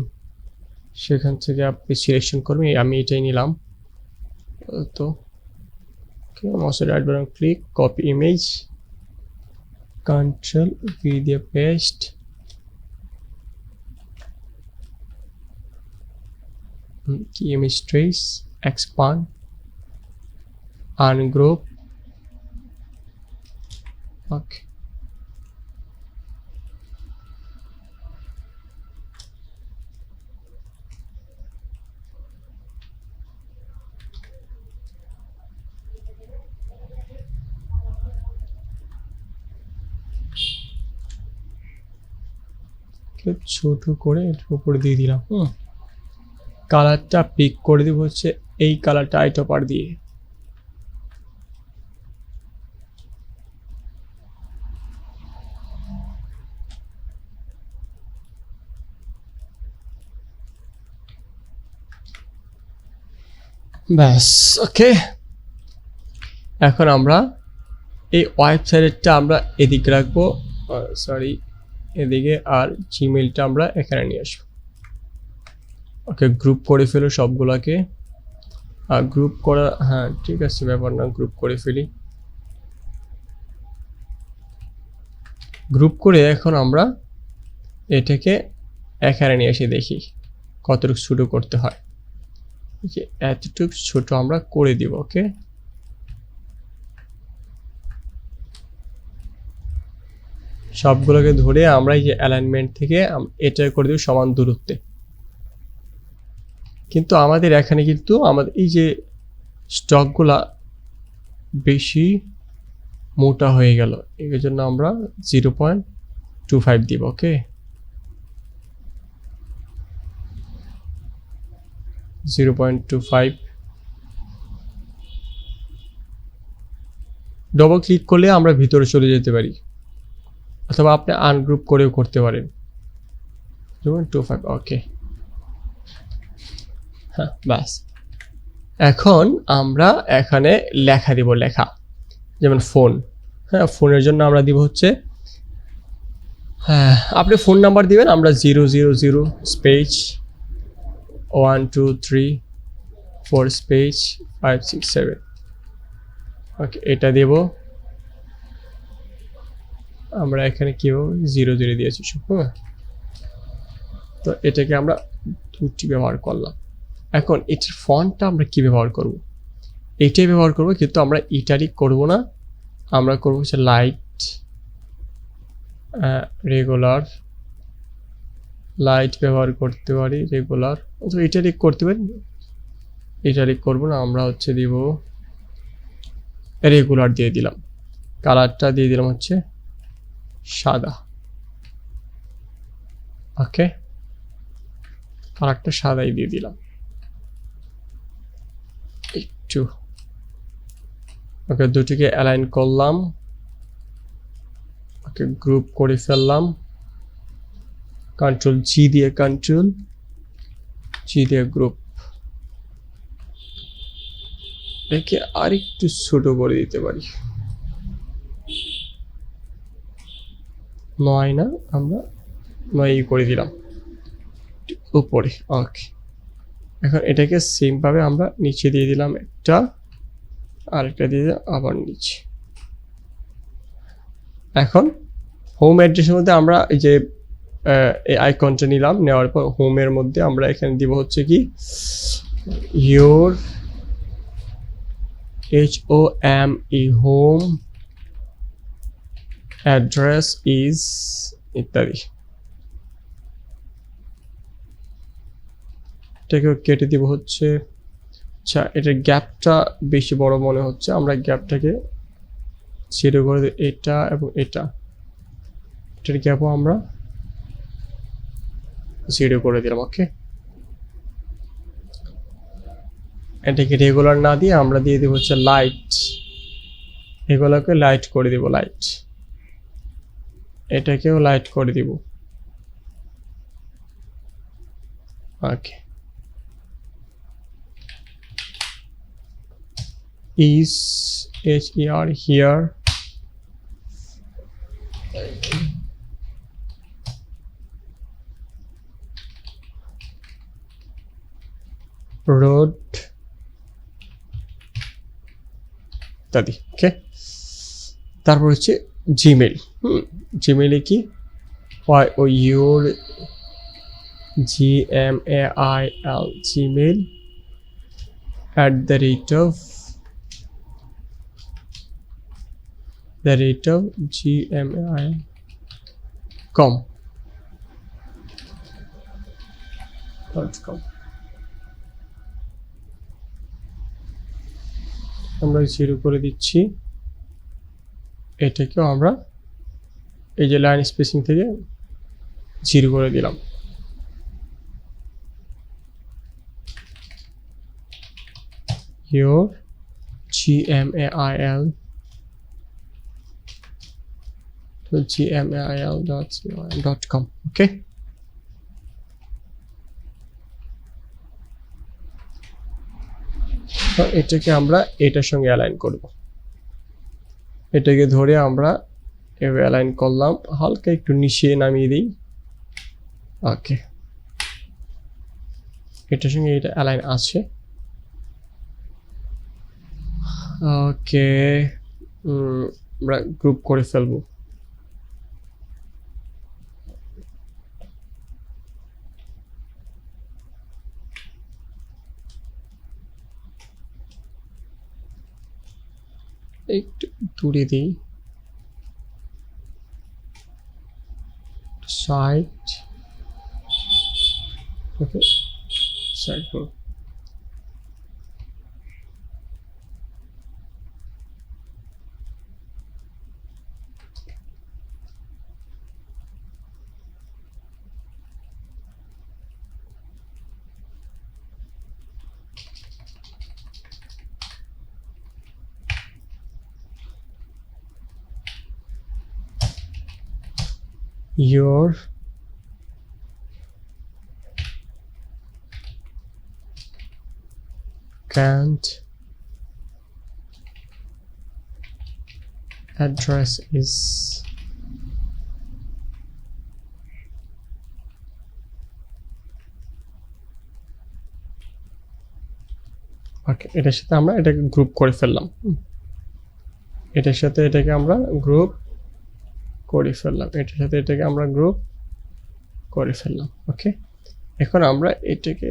সেখান থেকে আপনি সিলেকশন করবেন। আমি এটাই নিলাম। তো মাউসের right button click, copy image, control V দিয়ে পেস্ট, কি ইমেজ ট্রেস, এক্সপান্ড, আনগ্রুপ। ওকে, ছোট করে এটার উপরে দিয়ে দিলাম। কালারটা পিক করে দিব হচ্ছে এই কালারটা আইটপার দিয়ে। ব্যাস, ওকে, এখন আমরা এই ওয়েবসাইটটা আমরা এদিকে রাখবো, সরি এদিকে, আর জিমেইলটা আমরা এখানে নিয়ে আসবো। ওকে, গ্রুপ করে ফেলো সবগুলোকে। আর গ্রুপ করা, হ্যাঁ ঠিক আছে, ব্যাপার না, গ্রুপ করে ফেলি। গ্রুপ করে এখন আমরা এটাকে এখানে নিয়ে এসে দেখি কতটুকু ছোট করতে হয়। যে এতটুকু ছোট আমরা করে দিব। ওকে, সবগুলোকে ধরে আমরা এই যে অ্যালাইনমেন্ট থেকে এটা করে দেব সমান দূরত্বে। কিন্তু আমাদের এখানে কিন্তু আমাদের এই যে স্টকগুলা বেশি মোটা হয়ে গেল, এর জন্য আমরা 0.25 দিব। ওকে, 0.25 ডবল ক্লিক করলে আমরা ভিতরে চলে যেতে পারি, অথবা আপনি আনগ্রুপ করেও করতে পারেন। 0.25 ওকে, হ্যাঁ বাস। এখন আমরা এখানে লেখা দিব, লেখা যেমন ফোন। হ্যাঁ, ফোনের জন্য আমরা দিব হচ্ছে, হ্যাঁ আপনি ফোন নাম্বার দিবেন, আমরা 000 স্পেস 1 2 3 4 স্পেস 5 6 7। ওকে, এটা দেব আমরা এখানে কি 0 দিয়েছি। হ্যাঁ, তো এটাকে আমরা দুটি ব্যবহার করলাম। এখন এটার ফন্টটা আমরা কি ব্যবহার করব? এটাই ব্যবহার করব, কিন্তু আমরা ইটালিক করব না, আমরা করব হচ্ছে লাইট রেগুলার। লাইট ব্যবহার করতে পারি, রেগুলার অথবা ইটালিক করতে পারি। ইটালিক করব না, আমরা হচ্ছে দিব রেগুলার দিয়ে দিলাম। কালারটা দিয়ে দিলাম হচ্ছে সাদা। ওকে, কালারটা সাদাই দিয়ে দিলাম একটু। ওকে, দুটিকে অ্যালাইন করলাম। ওকে, গ্রুপ করে ফেললাম। কন্ট্রোল জি দিয়ে গ্রুপ। একে আরেকটু ছোট করে দিতে পারি, 9 না, আমরা 9 করে দিলাম উপরে। ওকে, এখন এটাকে সেম ভাবে আমরা নিচে দিয়ে দিলাম একটা, আরেকটা দিয়ে দিলাম আবার নিচে। এখন হোম অ্যাড্রেসের মধ্যে আমরা এই যে এই আইকনটা নিলাম, নেওয়ার পর হোমের মধ্যে আমরা এখানে দিব হচ্ছে কি your HOME home address is ইত্যাদি। এটাকে কেটে দিব হচ্ছে, আচ্ছা এটার গ্যাপটা বেশি বড় মনে হচ্ছে, আমরা গ্যাপটাকে 0 করে দিই। এটা এবং এটার গ্যাপও আমরা 0 করে দিলাম। ওকে, এটাকে রেগুলার না দিয়ে আমরা দিয়ে দেব হচ্ছে লাইট। এগুলোকে লাইট করে দিব, লাইট। এটাকেও লাইট করে দিব। ওকে, is HER here, road ইত্যাদি। ওকে, তারপর হচ্ছে জিমেল। জিমেলে কি your GMAIL জিমেল @ gmail.com। আমরা 0 করে দিচ্ছি। এটাকেও আমরা এই যে লাইন স্পেসিং থেকে 0 করে দিলাম। your gmail.com। ওকে, তো এটাকে আমরা এটার সঙ্গে অ্যালাইন করব। এটাকে ধরে আমরা এভাবে অ্যালাইন করলাম, হালকা একটু নিচে নামিয়ে দিই। ওকে, এটার সঙ্গে এটা অ্যালাইন আছে। ওকে, আমরা গ্রুপ করে ফেলবো। একটু দূরে দিই, side, okay side. Your current address is ওকে। এটার সাথে আমরা এটাকে গ্রুপ করে ফেললাম, এটার সাথে এটাকে আমরা গ্রুপ করে ফেললাম, এটার সাথে এটাকে আমরা গ্রুপ করে ফেললাম। ওকে, এখন আমরা এটাকে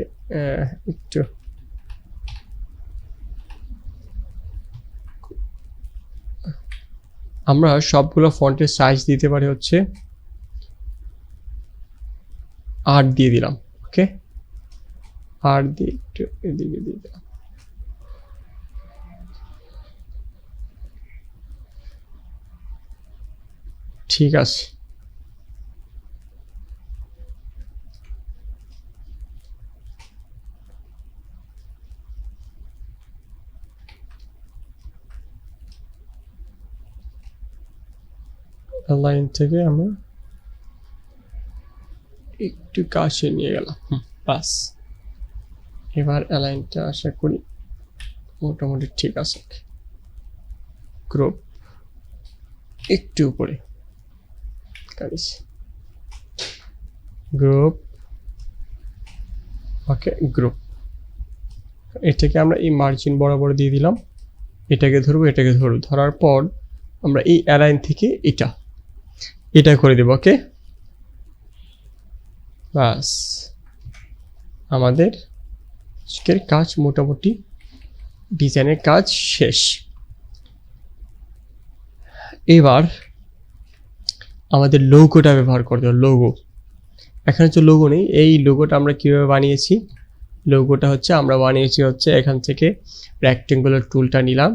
একটু আমরা সবগুলো ফন্টের সাইজ দিতে পারি হচ্ছে 8 দিয়ে দিলাম। ওকে, 8 দিয়ে একটু এদিকে দিয়ে দিলাম। ঠিক আছে, লাইন থেকে আমরা একটু কাছে নিয়ে গেলাম, বাস। এবার অ্যালাইনটা আশা করি মোটামুটি ঠিক আছে। গ্রুপ একটু উপরে, গ্রুপ, ওকে গ্রুপ। এটাকে আমরা এই মার্জিন বরাবর দিয়ে দিলাম, এটাকে ধরবো, এটাকে ধরবো, ধরার পর আমরা এই অ্যালাইন থেকে এটা করে দেব। ওকে, বাস আমাদের আজকের কাজ মোটামুটি ডিজাইনের কাজ শেষ। এবার আমাদের লোগোটা ব্যবহার করতে হবে। লোগো, এখানে হচ্ছে লোগো নেই। এই লোগোটা আমরা কিভাবে বানিয়েছি? লোগোটা হচ্ছে আমরা বানিয়েছি হচ্ছে এখান থেকে রেক্টেঙ্গুলার টুলটা নিলাম,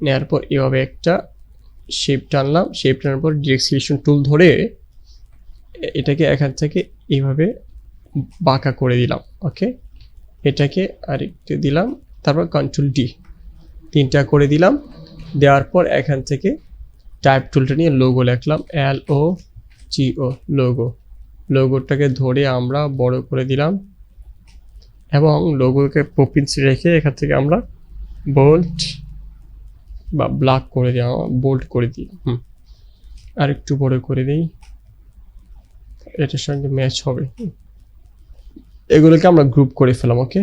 নেওয়ার পর এভাবে একটা শেপ টানলাম, শেপ টানার পর ডিরেক্ট সিলেকশন টুল ধরে এটাকে এখান থেকে এইভাবে বাঁকা করে দিলাম। ওকে, এটাকে আরেকটু দিলাম, তারপর কন্ট্রোল ডি, 3টা করে দিলাম। দেওয়ার পর এখান থেকে টাইপ টুলটা নিয়ে লোগো লিখলাম, LOGO, লোগো। লোগোটাকে ধরে আমরা বড় করে দিলাম এবং লোগোকে পপিন্স রেখে এখান থেকে আমরা বোল্ড বা ব্ল্যাক করে দিলাম, বোল্ড করে দিলাম। আর একটু বড় করে দিই, এটার সঙ্গে ম্যাচ হবে। এগুলোকে আমরা গ্রুপ করে ফেলাম। ওকে,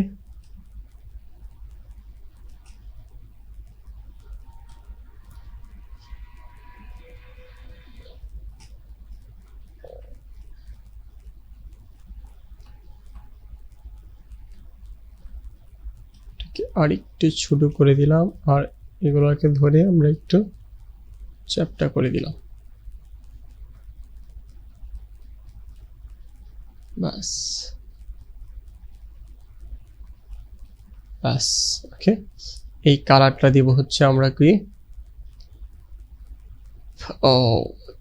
আর একটু ছোট করে দিলাম, আর এগুলোকে ধরে আমরা একটু চ্যাপটা করে দিলাম, বাস বাস। ওকে, এই কালারটা দিব হচ্ছে আমরা কি, ও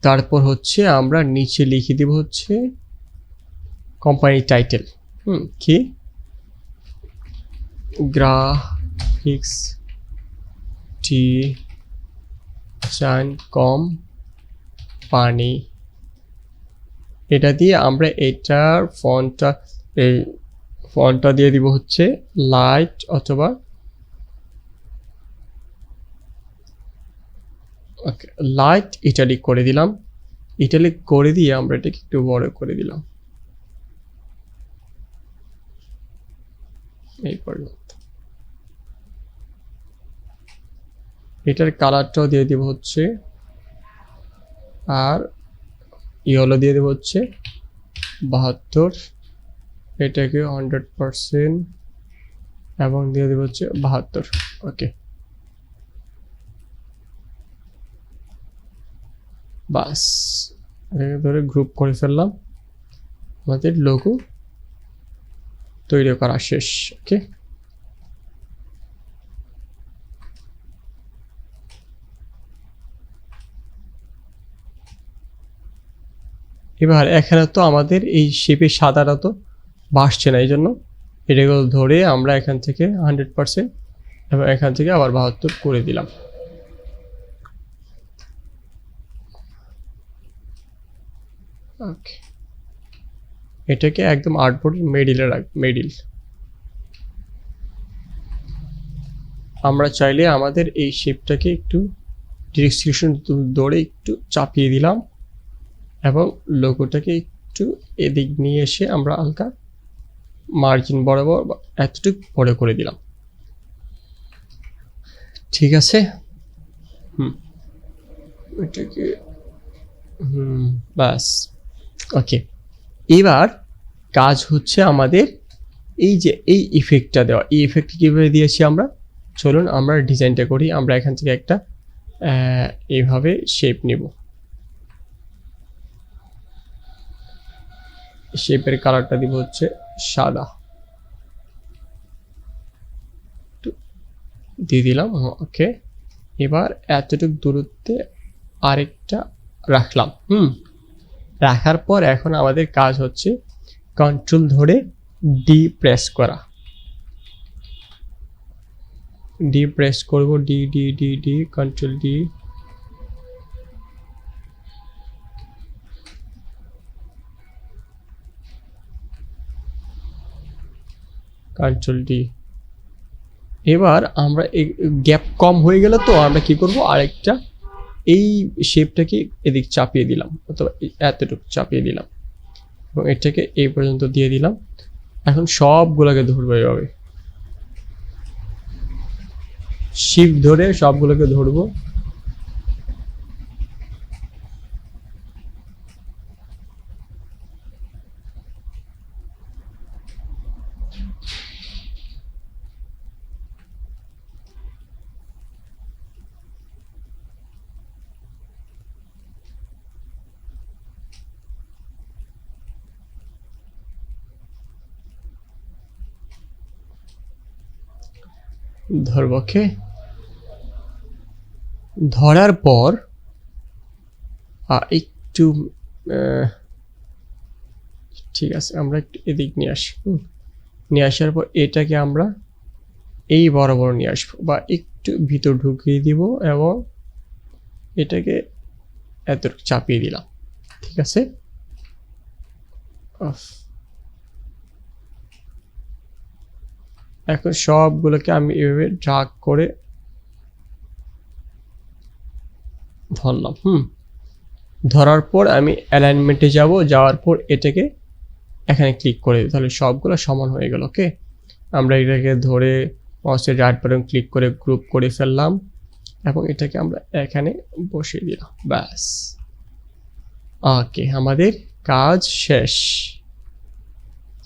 তারপর হচ্ছে আমরা নিচে লিখে দিব হচ্ছে কোম্পানি টাইটেল, কি গ্রাফিক্স ডিজাইন কোম্পানি। এটা দিয়ে আমরা এটার ফন্টটা দিয়ে দিব হচ্ছে লাইট অথবা ওকে লাইট ইটালিক করে দিলাম। ইটালিক করে দিয়ে আমরা এটাকে একটু বড় করে দিলাম এই পর্যন্ত। এটার কালারটাও দিয়ে দিব হচ্ছে, আর ইয়েলো দিয়ে দেব হচ্ছে 72, এটাকে 100% এবং দিয়ে দেব হচ্ছে 72। ওকে, বাস এটাকে ধরে গ্রুপ করে ফেললাম, আমাদের লোগো তৈরি করা শেষ। ওকে, এবার এখানে তো আমাদের এই শেপের সাদাটা তো বাসছে না, এই জন্য এটাকে ধরে আমরা এখান থেকে 100% এবং এখান থেকে আবার 72 করে দিলাম। ওকে, এটাকে একদম আর্টবোর্ডের মিডিলে মিডিল। আমরা চাইলে আমাদের এই শেপটাকে একটু ডিরেকশন ধরে একটু চাপিয়ে দিলাম এবং লোগোটাকে একটু এদিক নিয়ে এসে আমরা হালকা মার্জিন বরাবর এতটুকু বড় করে দিলাম। ঠিক আছে, এটাকে বাস। ওকে, এবার কাজ হচ্ছে আমাদের এই যে এই ইফেক্টটা দেওয়া। এই ইফেক্ট কীভাবে দিয়েছি আমরা, চলুন আমরা ডিজাইনটা করি। আমরা এখান থেকে একটা এইভাবে শেপ নিব, শেপের কালারটা দিব হচ্ছে সাদা, দিয়ে দিলাম। ওকে, এবার এতটুকু দূরত্বে আরেকটা রাখলাম। রাখার পর এখন আমাদের কাজ হচ্ছে কন্ট্রোল ধরে ডি প্রেস করা। ডি প্রেস করব, D D D D, control D. Control D. এবার আমরা এই গ্যাপ কম হয়ে গেলে তো আমরা কি করব, আরেকটা এই শেপটাকে এদিক চাপিয়ে দিলাম, অথবা এতটুকু চাপিয়ে দিলাম এবং এটাকে এই পর্যন্ত দিয়ে দিলাম। এখন সবগুলোকে ধরবো এইভাবে, শিফট ধরে সবগুলোকে ধরবো। ধরবো, ওকে। ধরার পর একটু ঠিক আছে, আমরা একটু এদিক নিয়ে আসি। নিয়ে আসার পর এটাকে আমরা এই বরাবর নিয়ে আসবো বা একটু ভিতর ঢুকিয়ে দিব এবং এটাকে এত চাপিয়ে দিলাম। ঠিক আছে, এখন সবগুলোকে আমি এভাবে ড্রাগ করে ধরলাম। ধরার পর আমি অ্যালাইনমেন্টে যাব, যাওয়ার পর এটাকে এখানে ক্লিক করে দিই, তাহলে সবগুলো সমান হয়ে গেল। ওকে, আমরা এটাকে ধরে মাউসের রাইট বাটন ক্লিক করে গ্রুপ করে ফেললাম এবং এটাকে আমরা এখানে বসিয়ে দিলাম, ব্যাস। ওকে, আমাদের কাজ শেষ।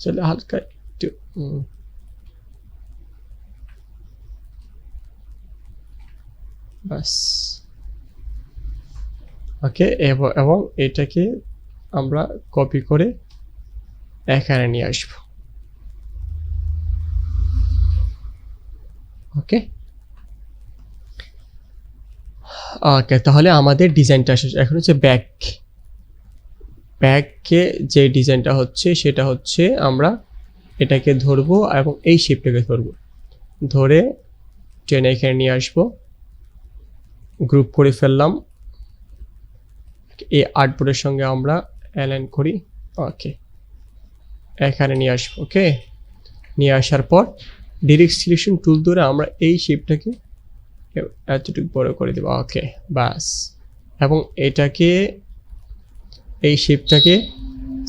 চলে হালকা একটু ব্যাস। ওকে, এবং এটাকে আমরা কপি করে এখানে নিয়ে আসব। ওকে ওকে, তাহলে আমাদের ডিজাইনটা শেষ। এখন হচ্ছে ব্যাকে যে ডিজাইনটা হচ্ছে সেটা হচ্ছে আমরা এটাকে ধরবো এবং এই শেপটাকে ধরবো, ধরে টেনে এখানে নিয়ে আসবো, গ্রুপ করে ফেললাম। এই আর্টবোর্ডের সঙ্গে আমরা অ্যালাইন করি। ওকে, এখানে নিয়ে আসবো। ওকে, নিয়ে আসার পর ডিরেক্ট সিলেকশন টুল ধরে আমরা এই শেপটাকে এতটুকু বড় করে দেবো। ওকে, বাস। এবং এটাকে এই শেপটাকে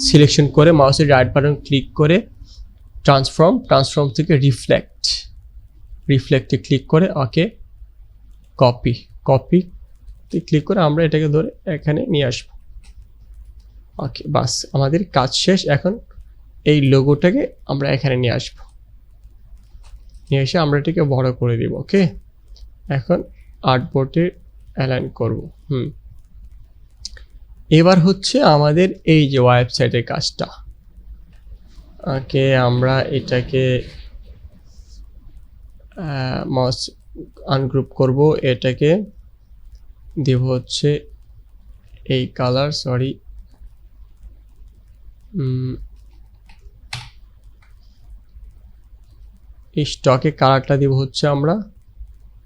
সিলেকশন করে মাউসের রাইট বাটন ক্লিক করে ট্রান্সফর্ম থেকে রিফ্লেক্টে ক্লিক করে ওকে কপি ক্লিক করে আমরা এটাকে ধরে এখানে নিয়ে আসবো। ওকে, বাস, আমাদের কাজ শেষ। এখন এই লোগোটাকে আমরা এখানে নিয়ে আসবো, নিয়ে এসে আমরা এটাকে বড় করে দিব। ওকে, এখন আর্টবোর্ডে অ্যালাইন করব। এবার হচ্ছে আমাদের এই যে ওয়েবসাইটের কাজটা। ওকে, আমরা এটাকে মাউস আনগ্রুপ করব, এটাকে দেব হচ্ছে এই কালার, সরি এই স্টকে কালারটা দিব হচ্ছে আমরা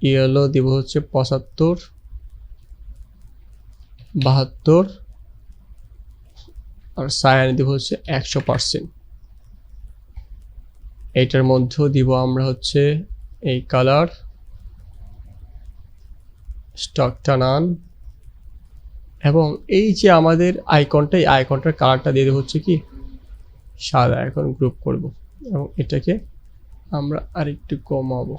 ইয়েলো, দিব হচ্ছে 75, 72 আর সায়ান দিব হচ্ছে 100%। এইটার মধ্যেও দিব আমরা হচ্ছে এই কালার, স্টকটা নান, এবং এই যে আমাদের আইকনটা, এই আইকনটার কালারটা দিয়ে দেবো হচ্ছে কি সাদা। এখন গ্রুপ করব এবং এটাকে আমরা আরেকটু কমাবো।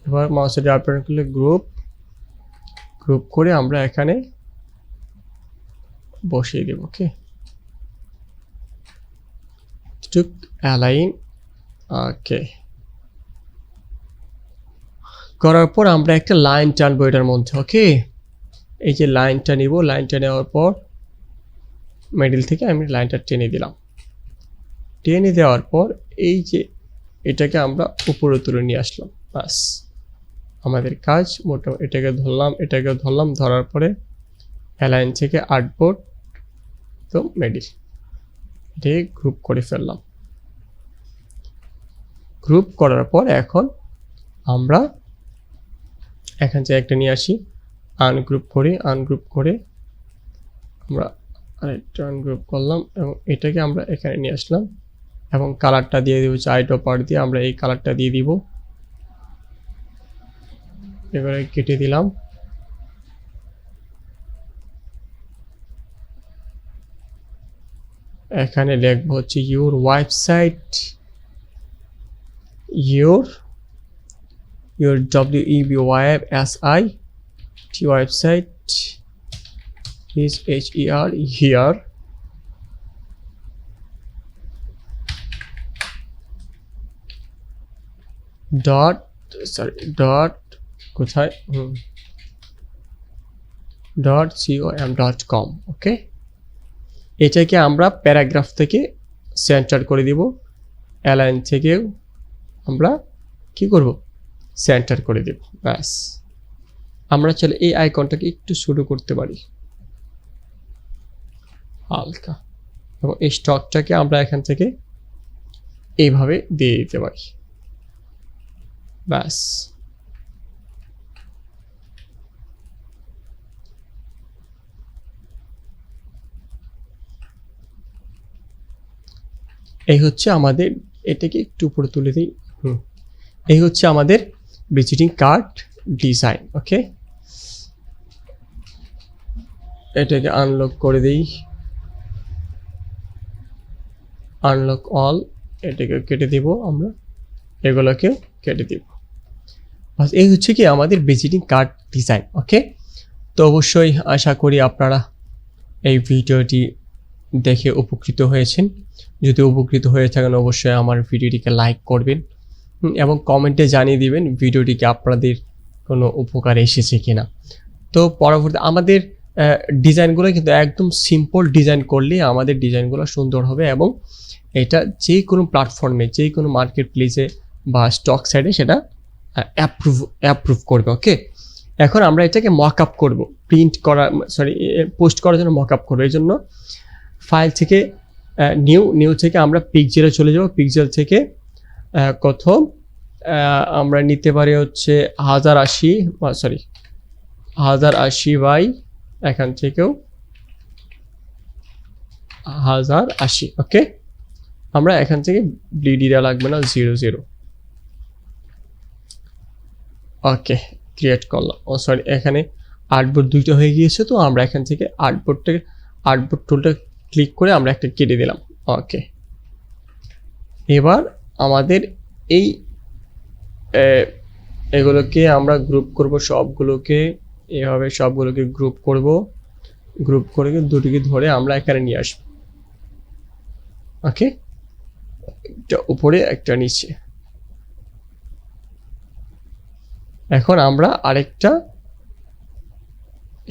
এবার মাউসের ডান বাটন ক্লিক গ্রুপ করে আমরা এখানে বসিয়ে দেব। ওকে, অ্যালাইন। ওকে, করার পর আমরা একটা লাইন টানবো এটার মধ্যে। ওকে, এই যে লাইনটা নিব, লাইনটা নেওয়ার পর মিডল থেকে আমি লাইনটা টেনে দিলাম। টেনে দেওয়ার পর এই যে এটাকে আমরা উপরে তুলে নিয়ে আসলাম। বাস আমাদের কাজ মোটামুটি। এটাকে ধরলাম, ধরার পরে অ্যালাইন থেকে আর্টবোর্ড তো মিডল, এটাকে গ্রুপ করে ফেললাম। গ্রুপ করার পর এখন আমরা এখান থেকে একটা নিয়ে আসি, আনগ্রুপ করে আমরা আরেকটা আনগ্রুপ করলাম এবং এটাকে আমরা এখানে নিয়ে আসলাম এবং কালারটা দিয়ে দিব আইড্রপার দিয়ে, আমরা এই কালারটা দিয়ে দিব। এবারে কেটে দিলাম। এখানে লিখবো হচ্ছে your website, your WEBSIT website is here কোথায় .com। ওকে, এটাকে আমরা প্যারাগ্রাফ থেকে সেন্টার করে দিব, অ্যালাইন থেকেও আমরা কি করব সেন্টার করে দেব। ব্যাস, আমরা চলে এই আইকনটাকে একটু শুরু করতে পারি হালকা, এবং এই স্টকটাকে আমরা এখান থেকে এইভাবে দিয়ে দিতে পারি। ব্যাস, এই হচ্ছে আমাদের, এটাকে একটু উপরে তুলে দিই। এই হচ্ছে আমাদের ভিজিটিং কার্ড ডিজাইন। ওকে, এটাকে আনলক করে দিই, আনলক অল, এটাকে কেটে দিব, আমরা এগুলোকে কেটে দিব। বাস, এই হচ্ছে কি আমাদের ভিজিটিং কার্ড ডিজাইন। ওকে, তো অবশ্যই আশা করি আপনারা এই ভিডিওটি দেখে উপকৃত হয়েছেন। যদি উপকৃত হয়ে থাকেন অবশ্যই আমার ভিডিওটিকে লাইক করবেন এবং কমেন্টে জানিয়ে দিবেন ভিডিওটিকে আপনাদের কোনো উপকার এসেছে কিনা। তো পরবর্তী আমাদের ডিজাইনগুলো কিন্তু একদম সিম্পল ডিজাইন করলে আমাদের ডিজাইনগুলো সুন্দর হবে এবং এটা যে কোনো প্ল্যাটফর্মে, যে কোনো মার্কেট প্লেসে বা স্টক সাইটে সেটা অ্যাপ্রুভ করবে। ওকে, এখন আমরা এটাকে মকআপ করব, পোস্ট করার জন্য মকআপ করবো। এই জন্য ফাইল থেকে নিউ থেকে আমরা পিক্সেলে চলে যাব। পিক্সেল থেকে কত আমরা নিতে পারি হচ্ছে 1080 বাই এখান থেকেও 1080। ওকে, আমরা এখান থেকে ব্লিডিটা লাগবে না, 00। ওকে, ক্রিয়েট করলাম। এখানে আর্টবোর্ড দুইটা হয়ে গিয়েছে, তো আমরা এখান থেকে আর্টবোর্ড টুলটা ক্লিক করে আমরা একটা কেটে দিলাম। ওকে, এবার আমাদের এগুলোকে আমরা গ্রুপ করব, সবগুলোকে এভাবে সবগুলোকে গ্রুপ করে দুটিকে ধরে আমরা এখানে নিয়ে আসবো। ওকে, একটা উপরে একটা নিচে। এখন আমরা আরেকটা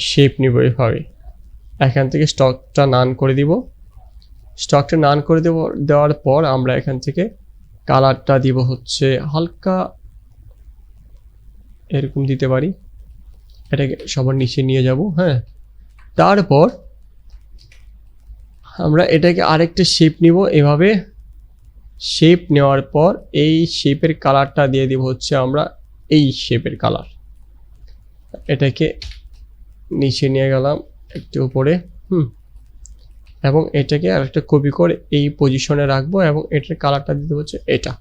শেপ নিব এভাবে। এখান থেকে স্টকটা নান করে দিব। স্টকটা নান করে দেওয়ার পর আমরা এখান থেকে কালারটা দিব হচ্ছে হালকা এরকম দিতে পারি, এটাকে সবার নিচে নিয়ে যাব। হ্যাঁ, তারপর আমরা এটাকে আরেকটা শেপ নিব। এভাবে শেপ নেওয়ার পর এই শেপের কালারটা দিয়ে দিব হচ্ছে আমরা এই শেপের কালার। এটাকে নিচে নিয়ে গেলাম একটু উপরে, এবং এটাকে আরেকটা কপি করে এই পজিশনে রাখবো এবং এটার কালারটা দিতে হচ্ছে এটা।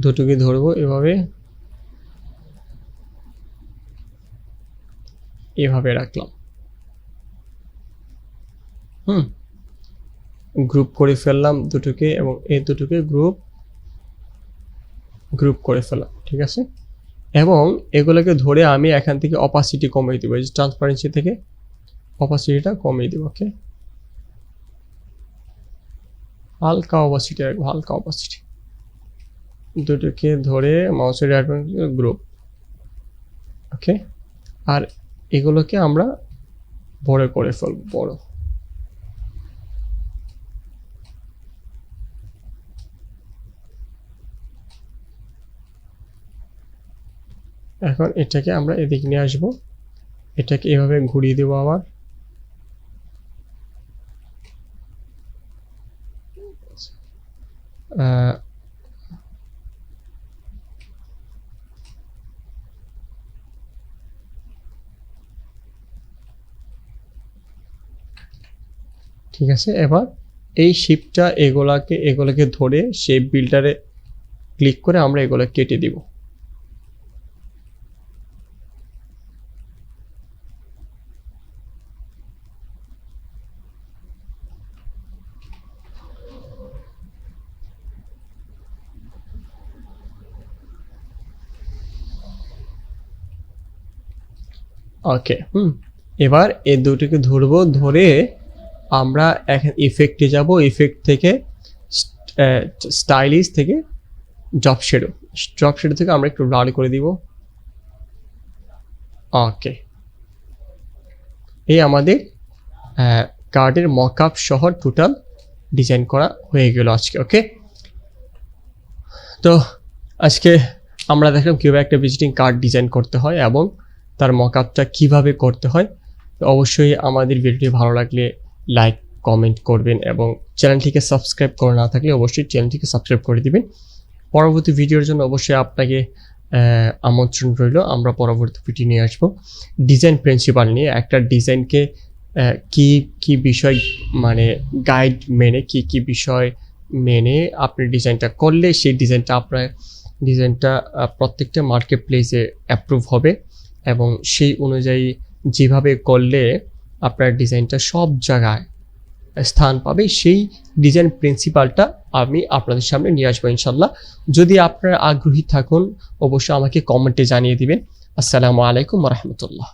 দুটোকে ধরবো এভাবে, এভাবে রাখলাম। গ্রুপ করে ফেললাম দুটোকে এবং এই দুটোকে গ্রুপ করে ফেললাম, ঠিক আছে। এবং এগুলোকে ধরে আমি এখান থেকে অপাসিটি কমিয়ে দিব, এই যে ট্রান্সপারেন্সি থেকে অপাসিটিটা কমিয়ে দিব। ওকে, হালকা অপাসিটি রাখবো, হালকা অপাসিটি। দুটোকে ধরে মাউসের রাইট বাটন গ্রুপ। ওকে, আর এগুলোকে আমরা বড় করে ফেলবো, বড়। এখন এটাকে আমরা এদিকে নিয়ে আসবো, এটাকে এভাবে ঘুরিয়ে দেবো আবার। ঠিক আছে, এবার এই শেপটা এগুলাকে ধরে শেপ বিল্ডারে ক্লিক করে আমরা এগুলো কেটে দিব। ওকে, এবার এই দুটোকে ধরবো, ধরে আমরা এখন ইফেক্টে যাব। ইফেক্ট থেকে স্টাইলিশ থেকে ড্রপ শ্যাডো থেকে আমরা একটু ব্লার করে দিব। ওকে, এই আমাদের কার্ডের মকআপ সহ টোটাল ডিজাইন করা হয়ে গেল আজকে। ওকে, তো আজকে আমরা দেখলাম কীভাবে একটা ভিজিটিং কার্ড ডিজাইন করতে হয় এবং তার মকআপটা কিভাবে করতে হয়। তো অবশ্যই আমাদের ভিডিওটি ভালো লাগলে লাইক কমেন্ট করবেন এবং চ্যানেলটিকে সাবস্ক্রাইব করা না থাকলে অবশ্যই চ্যানেলটিকে সাবস্ক্রাইব করে দিবেন। পরবর্তী ভিডিওর জন্য অবশ্যই আপনাকে আমন্ত্রণ রইল। আমরা পরবর্তী ভিডিও নিয়ে আসবো ডিজাইন প্রিন্সিপাল নিয়ে। একটা ডিজাইনকে কি বিষয় মানে গাইড মেনে কি বিষয় মেনে আপনি ডিজাইনটা করলে সেই ডিজাইনটা প্রত্যেকটা মার্কেট প্লেসে অ্যাপ্রুভ হবে এবং সেই অনুযায়ী যেভাবে করলে আপনার ডিজাইনটা সব জায়গায় স্থান পাবে, সেই ডিজাইন প্রিন্সিপালটা আমি আপনাদের সামনে নিয়ে আসবো ইনশাল্লাহ। যদি আপনারা আগ্রহী থাকুন অবশ্যই আমাকে কমেন্টে জানিয়ে দিবেন। আসসালামু আলাইকুম ওয়া রাহমাতুল্লাহ।